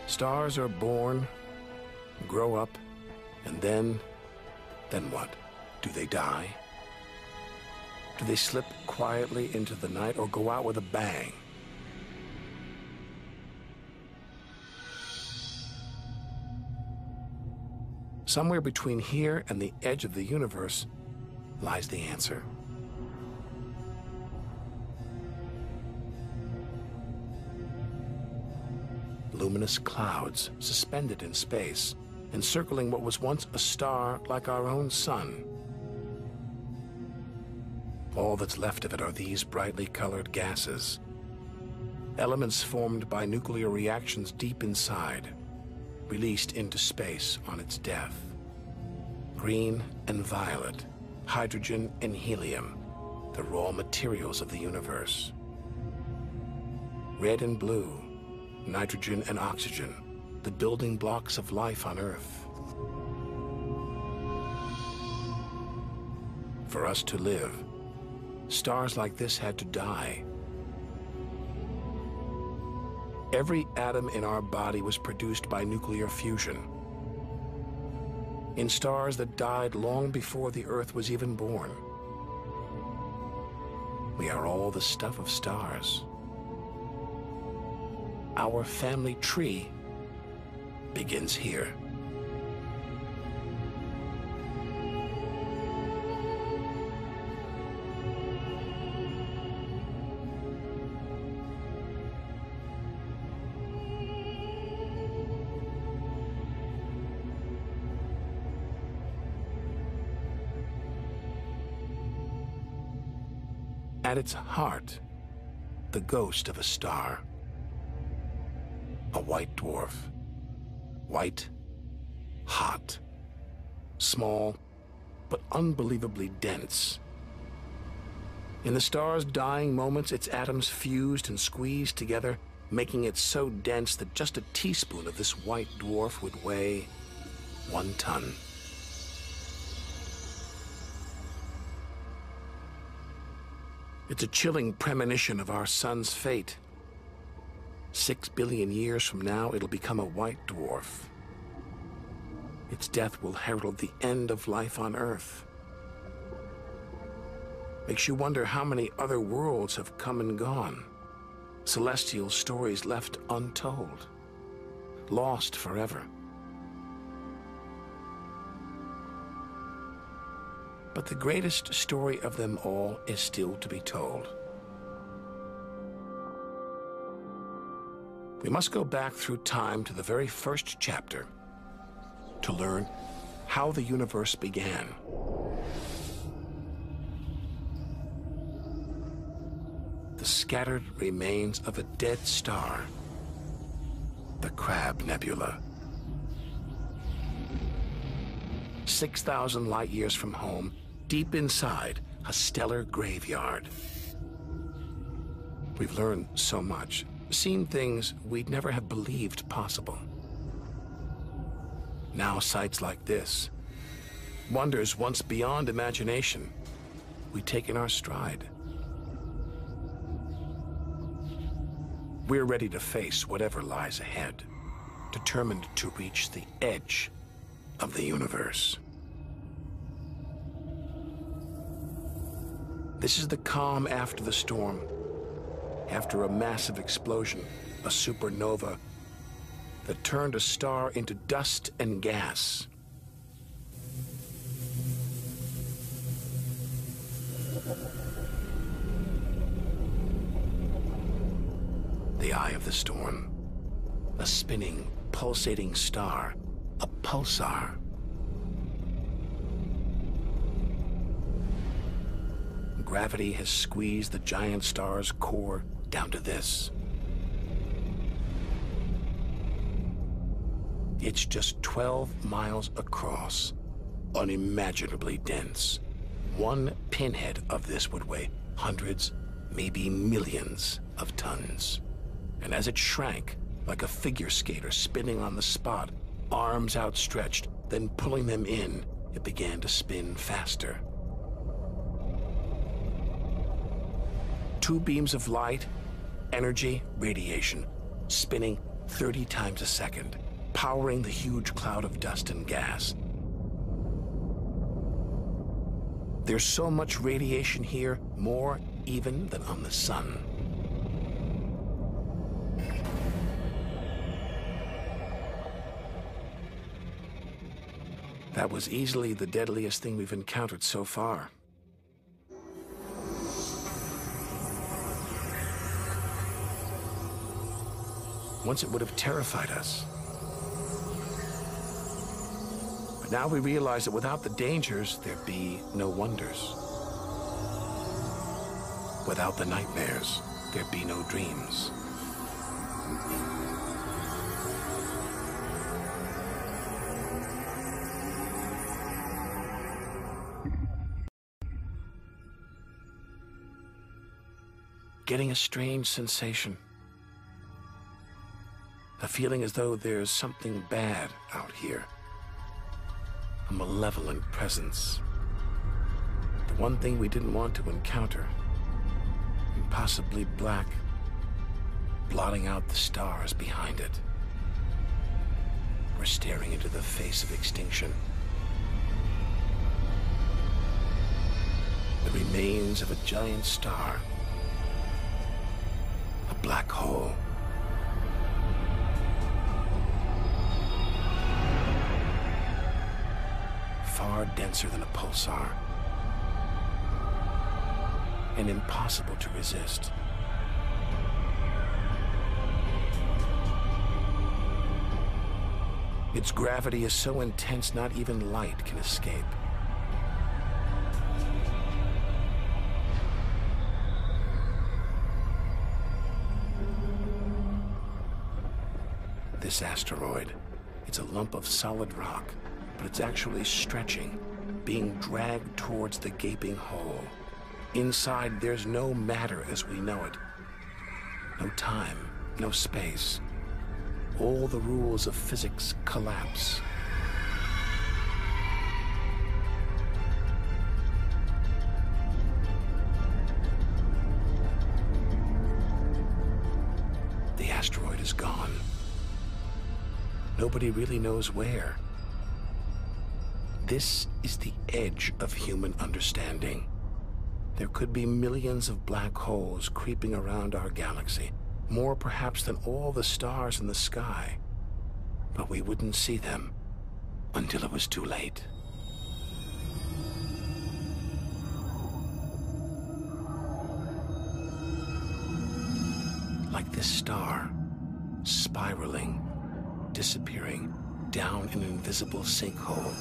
Stars are born, grow up, and then what? Do they die? Do they slip quietly into the night or go out with a bang? Somewhere between here and the edge of the universe lies the answer. Luminous clouds suspended in space, encircling what was once a star like our own sun. All that's left of it are these brightly colored gases, elements formed by nuclear reactions deep inside, released into space on its death. Green and violet, hydrogen and helium, the raw materials of the universe. Red and blue, nitrogen and oxygen, the building blocks of life on Earth. For us to live, stars like this had to die. Every atom in our body was produced by nuclear fusion. In stars that died long before the Earth was even born. We are all the stuff of stars. Our family tree begins here. At its heart, the ghost of a star. A white dwarf. White, hot, small, but unbelievably dense. In the star's dying moments, its atoms fused and squeezed together, making it so dense that just a teaspoon of this white dwarf would weigh 1 ton. It's a chilling premonition of our sun's fate. 6 billion years from now, it'll become a white dwarf. Its death will herald the end of life on Earth. Makes you wonder how many other worlds have come and gone. Celestial stories left untold. Lost forever. But the greatest story of them all is still to be told. We must go back through time to the very first chapter to learn how the universe began. The scattered remains of a dead star, the Crab Nebula. 6,000 light years from home, deep inside a stellar graveyard. We've learned so much, seen things we'd never have believed possible. Now sights like this, wonders once beyond imagination, we take in our stride. We're ready to face whatever lies ahead, determined to reach the edge of the universe. This is the calm after the storm, after a massive explosion, a supernova that turned a star into dust and gas. The eye of the storm, a spinning, pulsating star, a pulsar. Gravity has squeezed the giant star's core down to this. It's just 12 miles across, unimaginably dense. One pinhead of this would weigh hundreds, maybe millions of tons. And as it shrank, like a figure skater spinning on the spot, arms outstretched, then pulling them in, it began to spin faster. Two beams of light, energy, radiation, spinning 30 times a second, powering the huge cloud of dust and gas. There's so much radiation here, more even than on the sun. That was easily the deadliest thing we've encountered so far. Once it would have terrified us. But now we realize that without the dangers, there'd be no wonders. Without the nightmares, there'd be no dreams. Getting a strange sensation. A feeling as though there's something bad out here. A malevolent presence. The one thing we didn't want to encounter. Impossibly black, blotting out the stars behind it. We're staring into the face of extinction. The remains of a giant star. A black hole. Far denser than a pulsar. And impossible to resist. Its gravity is so intense not even light can escape. This asteroid, it's a lump of solid rock, but it's actually stretching, being dragged towards the gaping hole. Inside, there's no matter as we know it. No time, no space. All the rules of physics collapse. The asteroid is gone. Nobody really knows where. This is the edge of human understanding. There could be millions of black holes creeping around our galaxy, more perhaps than all the stars in the sky. But we wouldn't see them until it was too late. Like this star, spiraling, disappearing down an invisible sinkhole.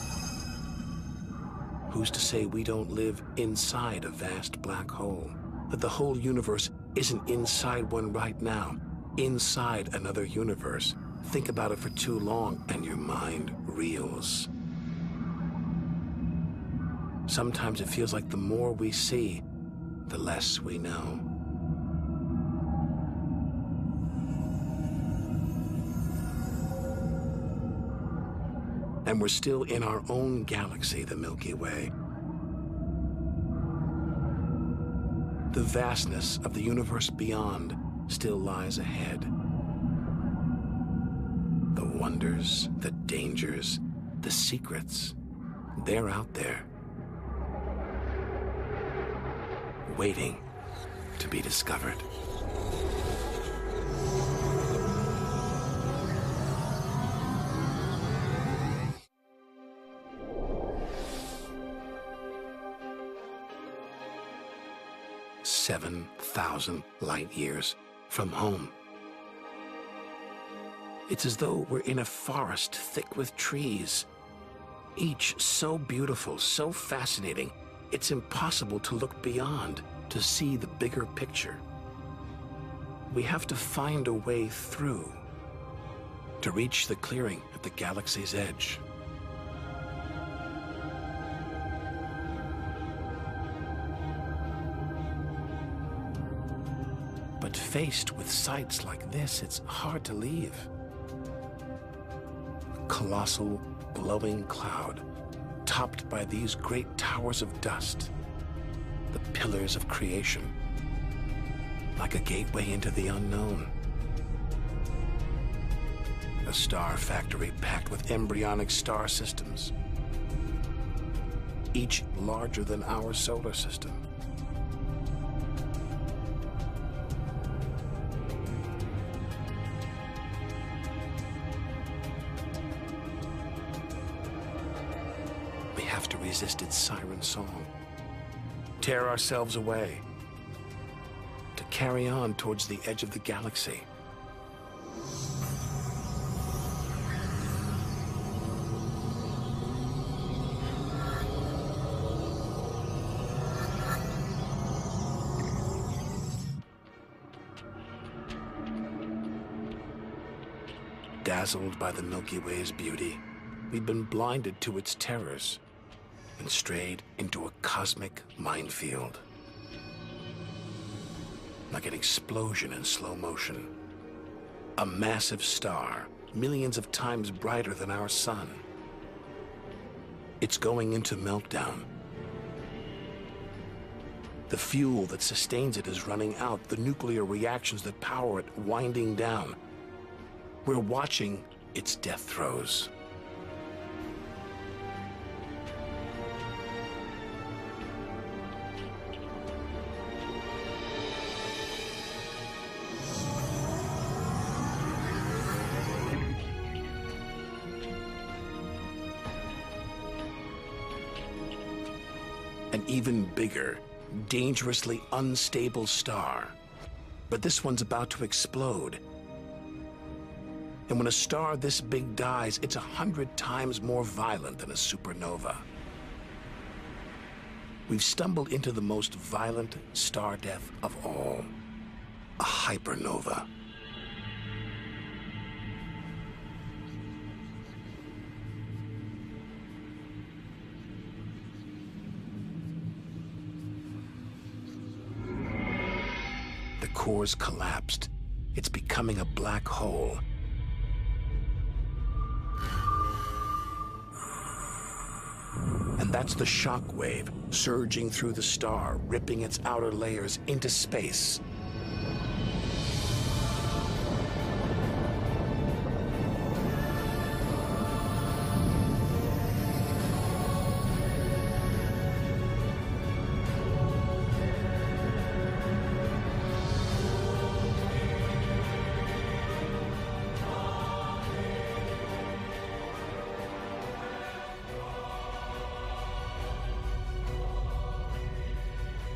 Who's to say we don't live inside a vast black hole? That the whole universe isn't inside one right now, inside another universe. Think about it for too long and your mind reels. Sometimes it feels like the more we see, the less we know. And we're still in our own galaxy, the Milky Way. The vastness of the universe beyond still lies ahead. The wonders, the dangers, the secrets, they're out there, waiting to be discovered. "7,000 light years from home." It's as though we're in a forest thick with trees, each so beautiful, so fascinating, it's impossible to look beyond, to see the bigger picture. We have to find a way through to reach the clearing at the galaxy's edge. But faced with sights like this, it's hard to leave. A colossal, glowing cloud, topped by these great towers of dust, the pillars of creation, like a gateway into the unknown. A star factory packed with embryonic star systems, each larger than our solar system. We have to resist its siren song, tear ourselves away, to carry on towards the edge of the galaxy. Dazzled by the Milky Way's beauty, we've been blinded to its terrors and strayed into a cosmic minefield. Like an explosion in slow motion. A massive star, millions of times brighter than our sun. It's going into meltdown. The fuel that sustains it is running out, the nuclear reactions that power it winding down. We're watching its death throes. An even bigger, dangerously unstable star. But this one's about to explode. And when a star this big dies, it's 100 times more violent than a supernova. We've stumbled into the most violent star death of all, a hypernova. The core's collapsed. It's becoming a black hole. And that's the shock wave surging through the star, ripping its outer layers into space.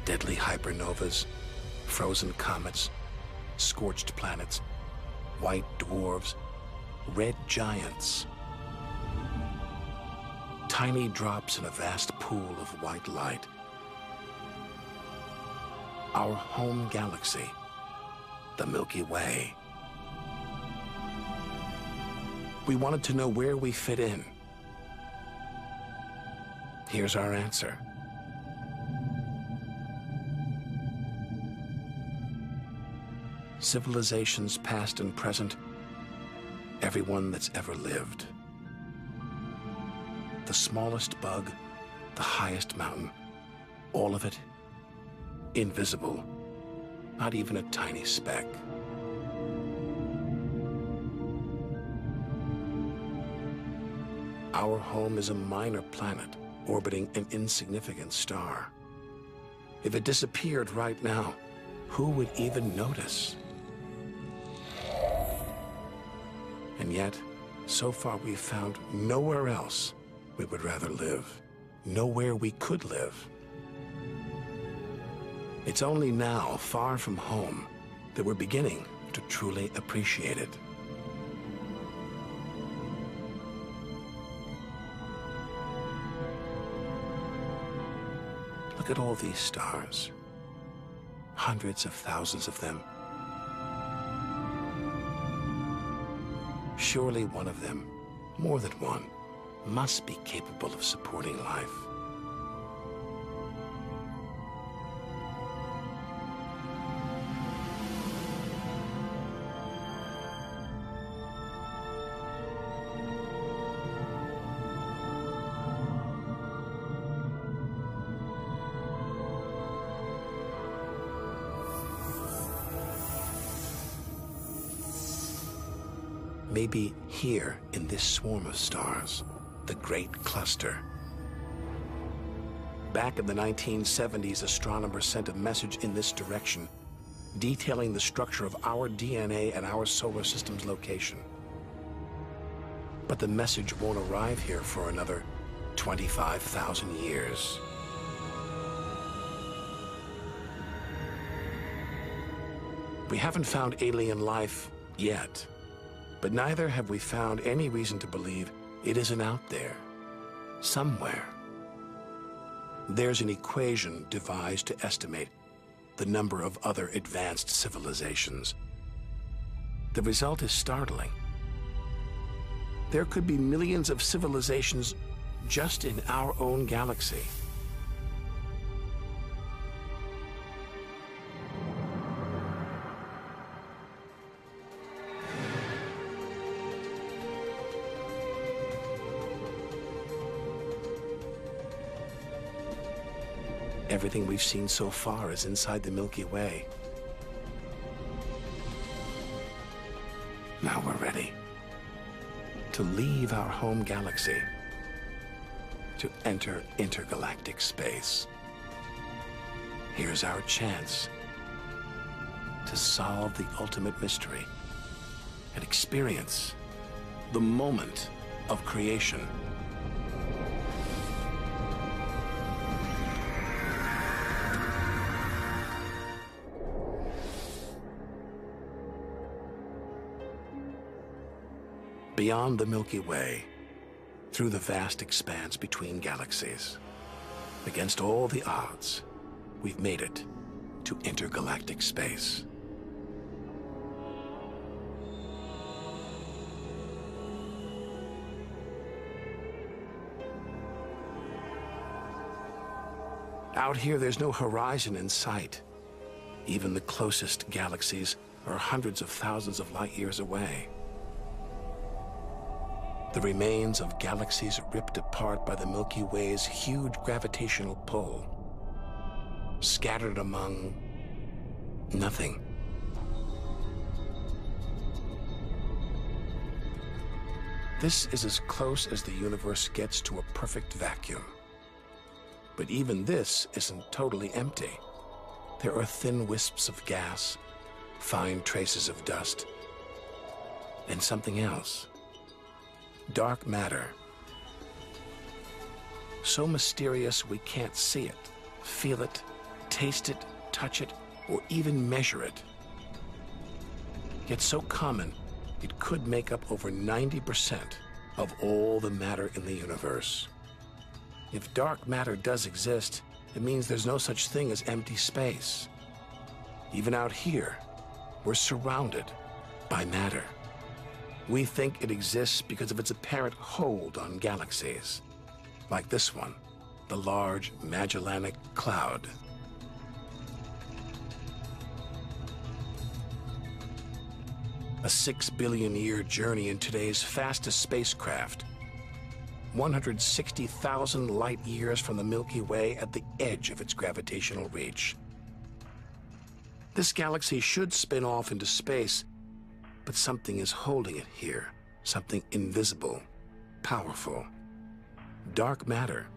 Deadly hypernovas, frozen comets, scorched planets, white dwarfs, red giants. Tiny drops in a vast pool of white light. Our home galaxy, the Milky Way. We wanted to know where we fit in. Here's our answer. civilizations past and present, everyone that's ever lived. The smallest bug, the highest mountain, all of it invisible, not even a tiny speck. Our home is a minor planet orbiting an insignificant star. If it disappeared right now, who would even notice? And yet, so far we've found nowhere else we would rather live, nowhere we could live. It's only now, far from home, that we're beginning to truly appreciate it. Look at all these stars. Hundreds of thousands of them. Surely one of them, more than one, must be capable of supporting life. Maybe here in this swarm of stars, the Great Cluster. Back in the 1970s, astronomers sent a message in this direction, detailing the structure of our DNA and our solar system's location. But the message won't arrive here for another 25,000 years. We haven't found alien life yet. But neither have we found any reason to believe it isn't out there, somewhere. There's an equation devised to estimate the number of other advanced civilizations. The result is startling. There could be millions of civilizations just in our own galaxy. Everything we've seen so far is inside the Milky Way. Now we're ready to leave our home galaxy, to enter intergalactic space. Here's our chance to solve the ultimate mystery and experience the moment of creation. Beyond the Milky Way, through the vast expanse between galaxies, against all the odds, we've made it to intergalactic space. Out here, there's no horizon in sight. Even the closest galaxies are hundreds of thousands of light years away. The remains of galaxies ripped apart by the Milky Way's huge gravitational pull, scattered among nothing. This is as close as the universe gets to a perfect vacuum. But even this isn't totally empty. There are thin wisps of gas, fine traces of dust, and something else. Dark matter. So mysterious we can't see it, feel it, taste it, touch it, or even measure it. Yet so common, it could make up over 90% of all the matter in the universe. If dark matter does exist, it means there's no such thing as empty space. Even out here, we're surrounded by matter. We think it exists because of its apparent hold on galaxies, like this one, the Large Magellanic Cloud. A 6 billion year journey in today's fastest spacecraft. 160,000 light years from the Milky Way at the edge of its gravitational reach. This galaxy should spin off into space, but something is holding it here. Something invisible, powerful. Dark matter.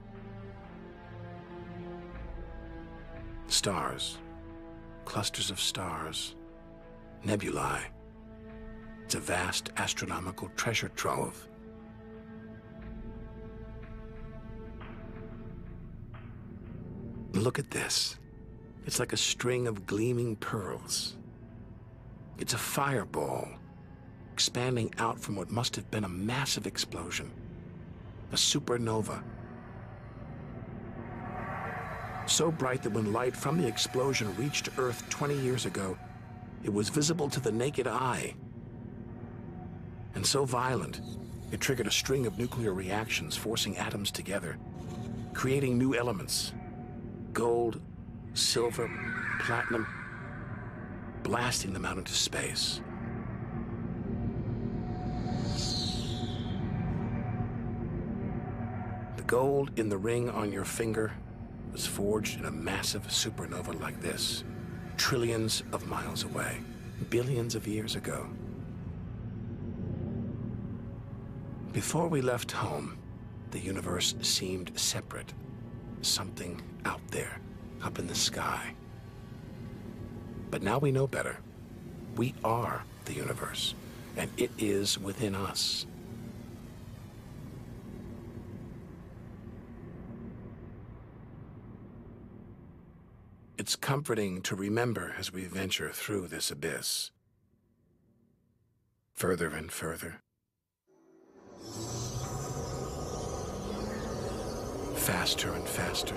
Stars. Clusters of stars. Nebulae. It's a vast astronomical treasure trove. Look at this. It's like a string of gleaming pearls. It's a fireball, expanding out from what must have been a massive explosion. A supernova. So bright that when light from the explosion reached Earth 20 years ago, it was visible to the naked eye. And so violent, it triggered a string of nuclear reactions, forcing atoms together, creating new elements. Gold, silver, platinum, blasting them out into space. The gold in the ring on your finger was forged in a massive supernova like this, trillions of miles away, billions of years ago. Before we left home, the universe seemed separate. Something out there, up in the sky. But now we know better. We are the universe, and it is within us. It's comforting to remember as we venture through this abyss. Further and further. Faster and faster.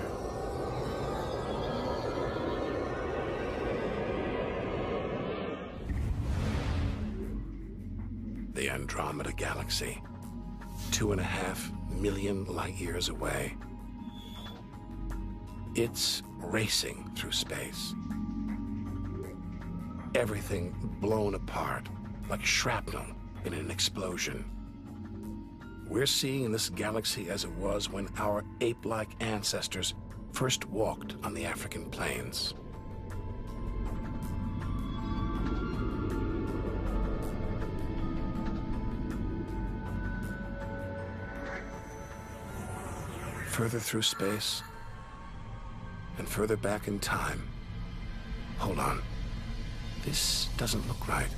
The Andromeda Galaxy, 2.5 million light years away. It's racing through space. Everything blown apart like shrapnel in an explosion. We're seeing this galaxy as it was when our ape-like ancestors first walked on the African plains. Further through space, and further back in time. Hold on. This doesn't look right.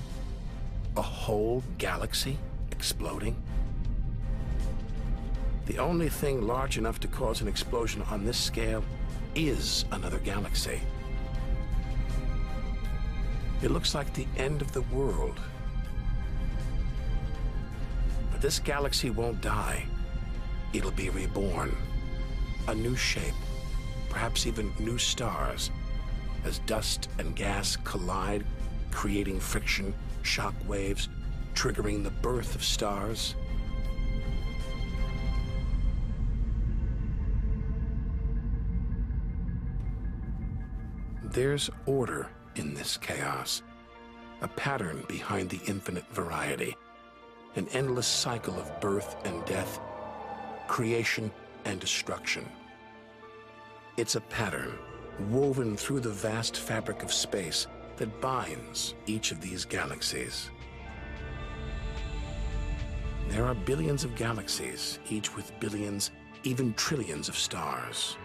A whole galaxy exploding? The only thing large enough to cause an explosion on this scale is another galaxy. It looks like the end of the world. But this galaxy won't die. It'll be reborn. A new shape, perhaps even new stars, as dust and gas collide, creating friction, shock waves, triggering the birth of stars. There's order in this chaos, a pattern behind the infinite variety, an endless cycle of birth and death, creation and destruction. It's a pattern woven through the vast fabric of space that binds each of these galaxies. There are billions of galaxies, each with billions, even trillions of stars.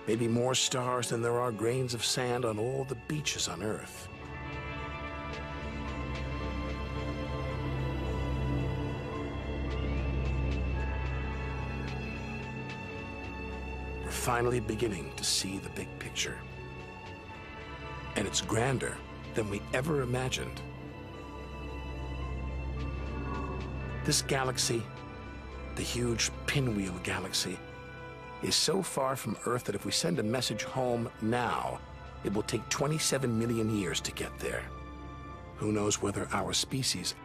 Maybe more stars than there are grains of sand on all the beaches on Earth. We're finally beginning to see the big picture. And it's grander than we ever imagined. This galaxy, the huge Pinwheel Galaxy, is so far from Earth that if we send a message home now, it will take 27 million years to get there. Who knows whether our species,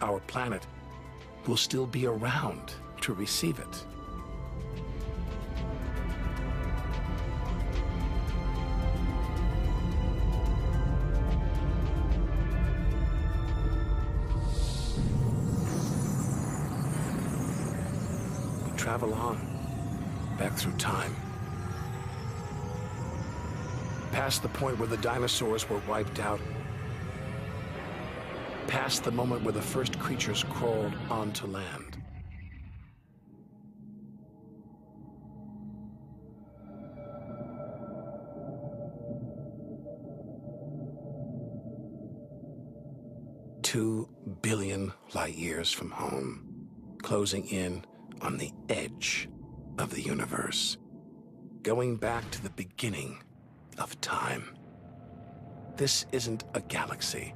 our planet, will still be around to receive it. travel on, back through time. Past the point where the dinosaurs were wiped out. Past the moment where the first creatures crawled onto land. $2 billion light years from home, closing in on the edge of the universe, going back to the beginning of time. This isn't a galaxy.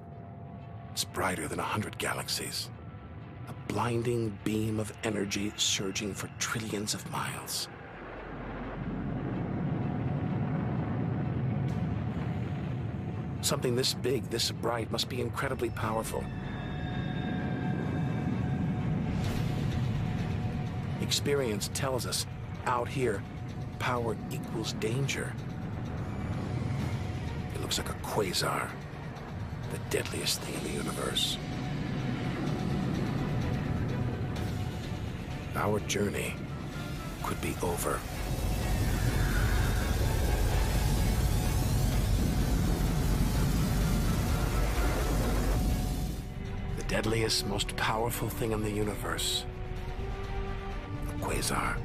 It's brighter than 100 galaxies. A blinding beam of energy surging for trillions of miles. Something this big, this bright, must be incredibly powerful. Experience tells us, out here, power equals danger. It looks like a quasar, the deadliest thing in the universe. Our journey could be over. The deadliest, most powerful thing in the universe. A quasar.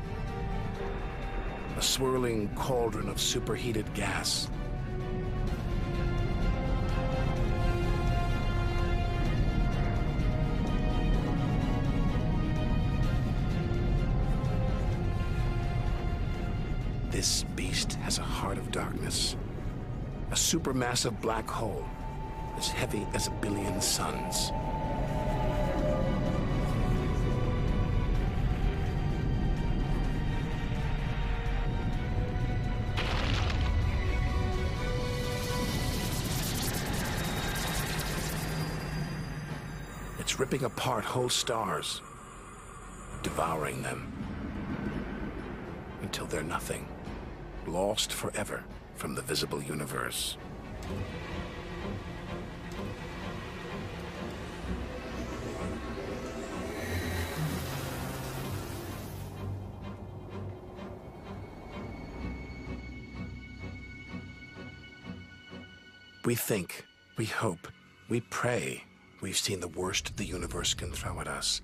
A swirling cauldron of superheated gas. This beast has a heart of darkness. A supermassive black hole, as heavy as 1 billion suns. It's ripping apart whole stars, devouring them, until they're nothing, lost forever from the visible universe. We think, we hope, we pray we've seen the worst the universe can throw at us,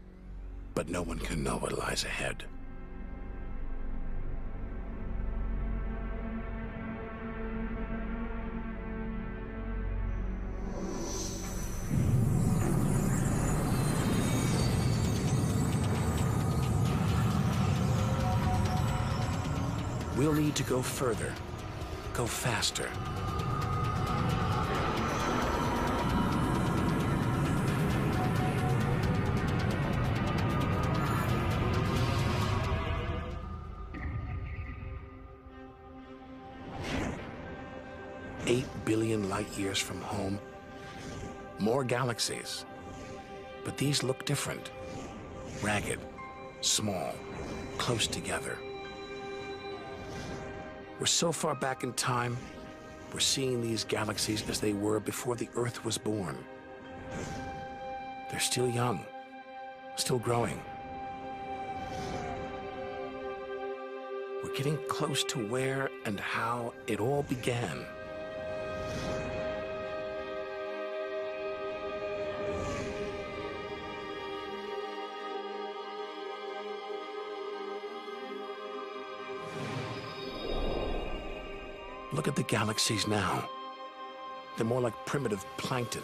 but no one can know what lies ahead. We'll need to go further, go faster. $8 billion light years from home, more galaxies. But these look different, ragged, small, close together. We're so far back in time, we're seeing these galaxies as they were before the Earth was born. They're still young, still growing. We're getting close to where and how it all began. Look at the galaxies now. They're more like primitive plankton,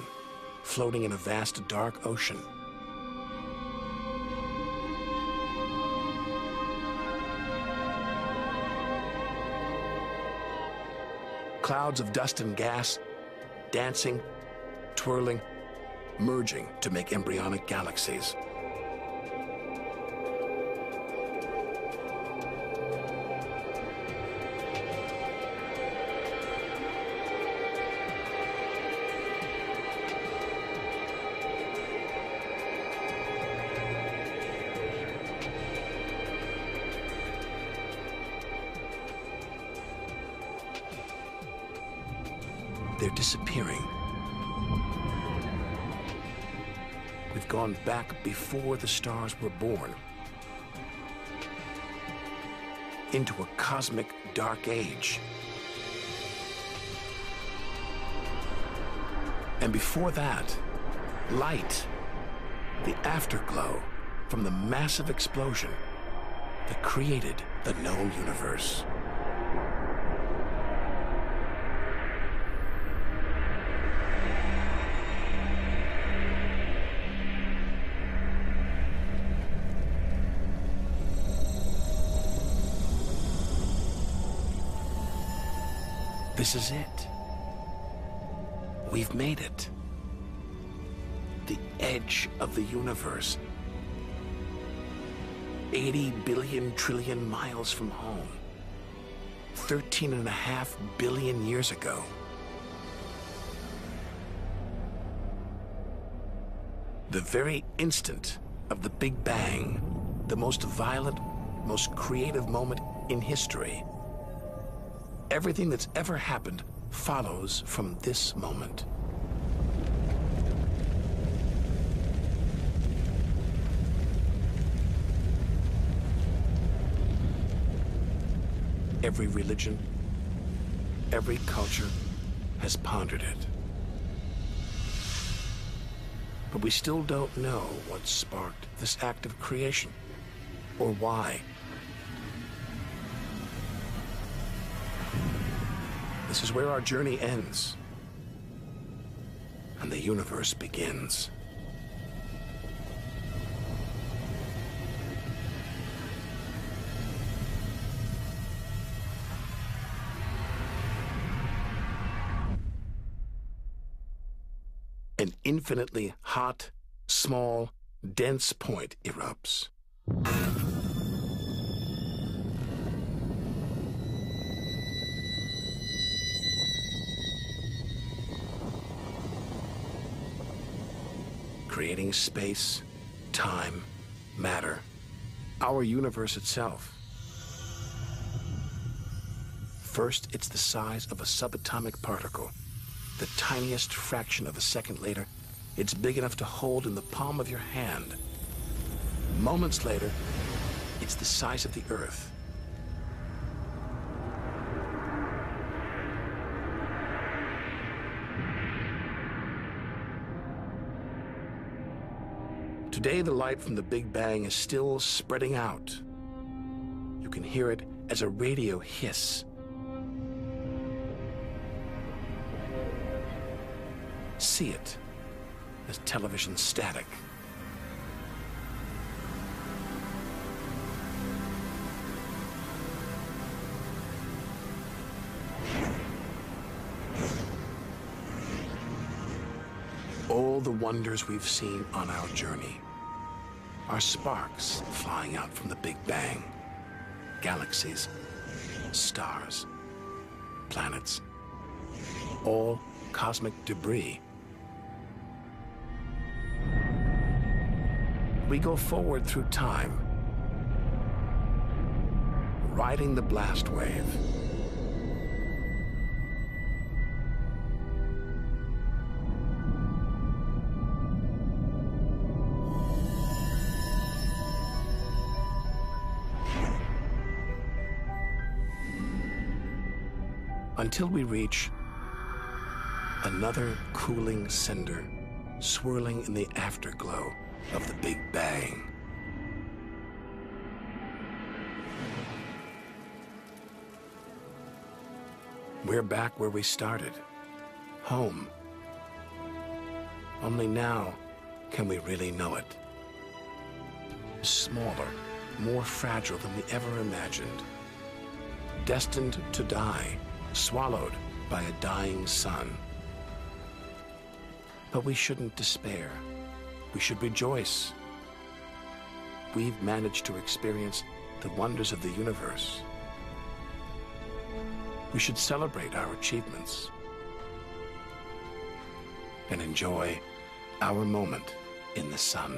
floating in a vast dark ocean. Clouds of dust and gas, dancing, twirling, merging to make embryonic galaxies. They're disappearing. We've gone back before the stars were born. into a cosmic dark age. And before that, light, the afterglow from the massive explosion that created the known universe. This is it. We've made it. The edge of the universe. 80 billion trillion miles from home. 13.5 billion years ago. The very instant of the Big Bang, the most violent, most creative moment in history. Everything that's ever happened follows from this moment. Every religion, every culture has pondered it. But we still don't know what sparked this act of creation, or why. This is where our journey ends, and the universe begins. An infinitely hot, small, dense point erupts. Creating space, time, matter, our universe itself. First, it's the size of a subatomic particle. The tiniest fraction of a second later, it's big enough to hold in the palm of your hand. Moments later, it's the size of the Earth. Today, the light from the Big Bang is still spreading out. You can hear it as a radio hiss. See it as television static. All the wonders we've seen on our journey are sparks flying out from the Big Bang. Galaxies, stars, planets, all cosmic debris. We go forward through time, riding the blast wave. Until we reach another cooling cinder swirling in the afterglow of the Big Bang. We're back where we started, home. Only now can we really know it. Smaller, more fragile than we ever imagined. Destined to die, swallowed by a dying sun. But we shouldn't despair. We should rejoice. We've managed to experience the wonders of the universe. We should celebrate our achievements and enjoy our moment in the sun.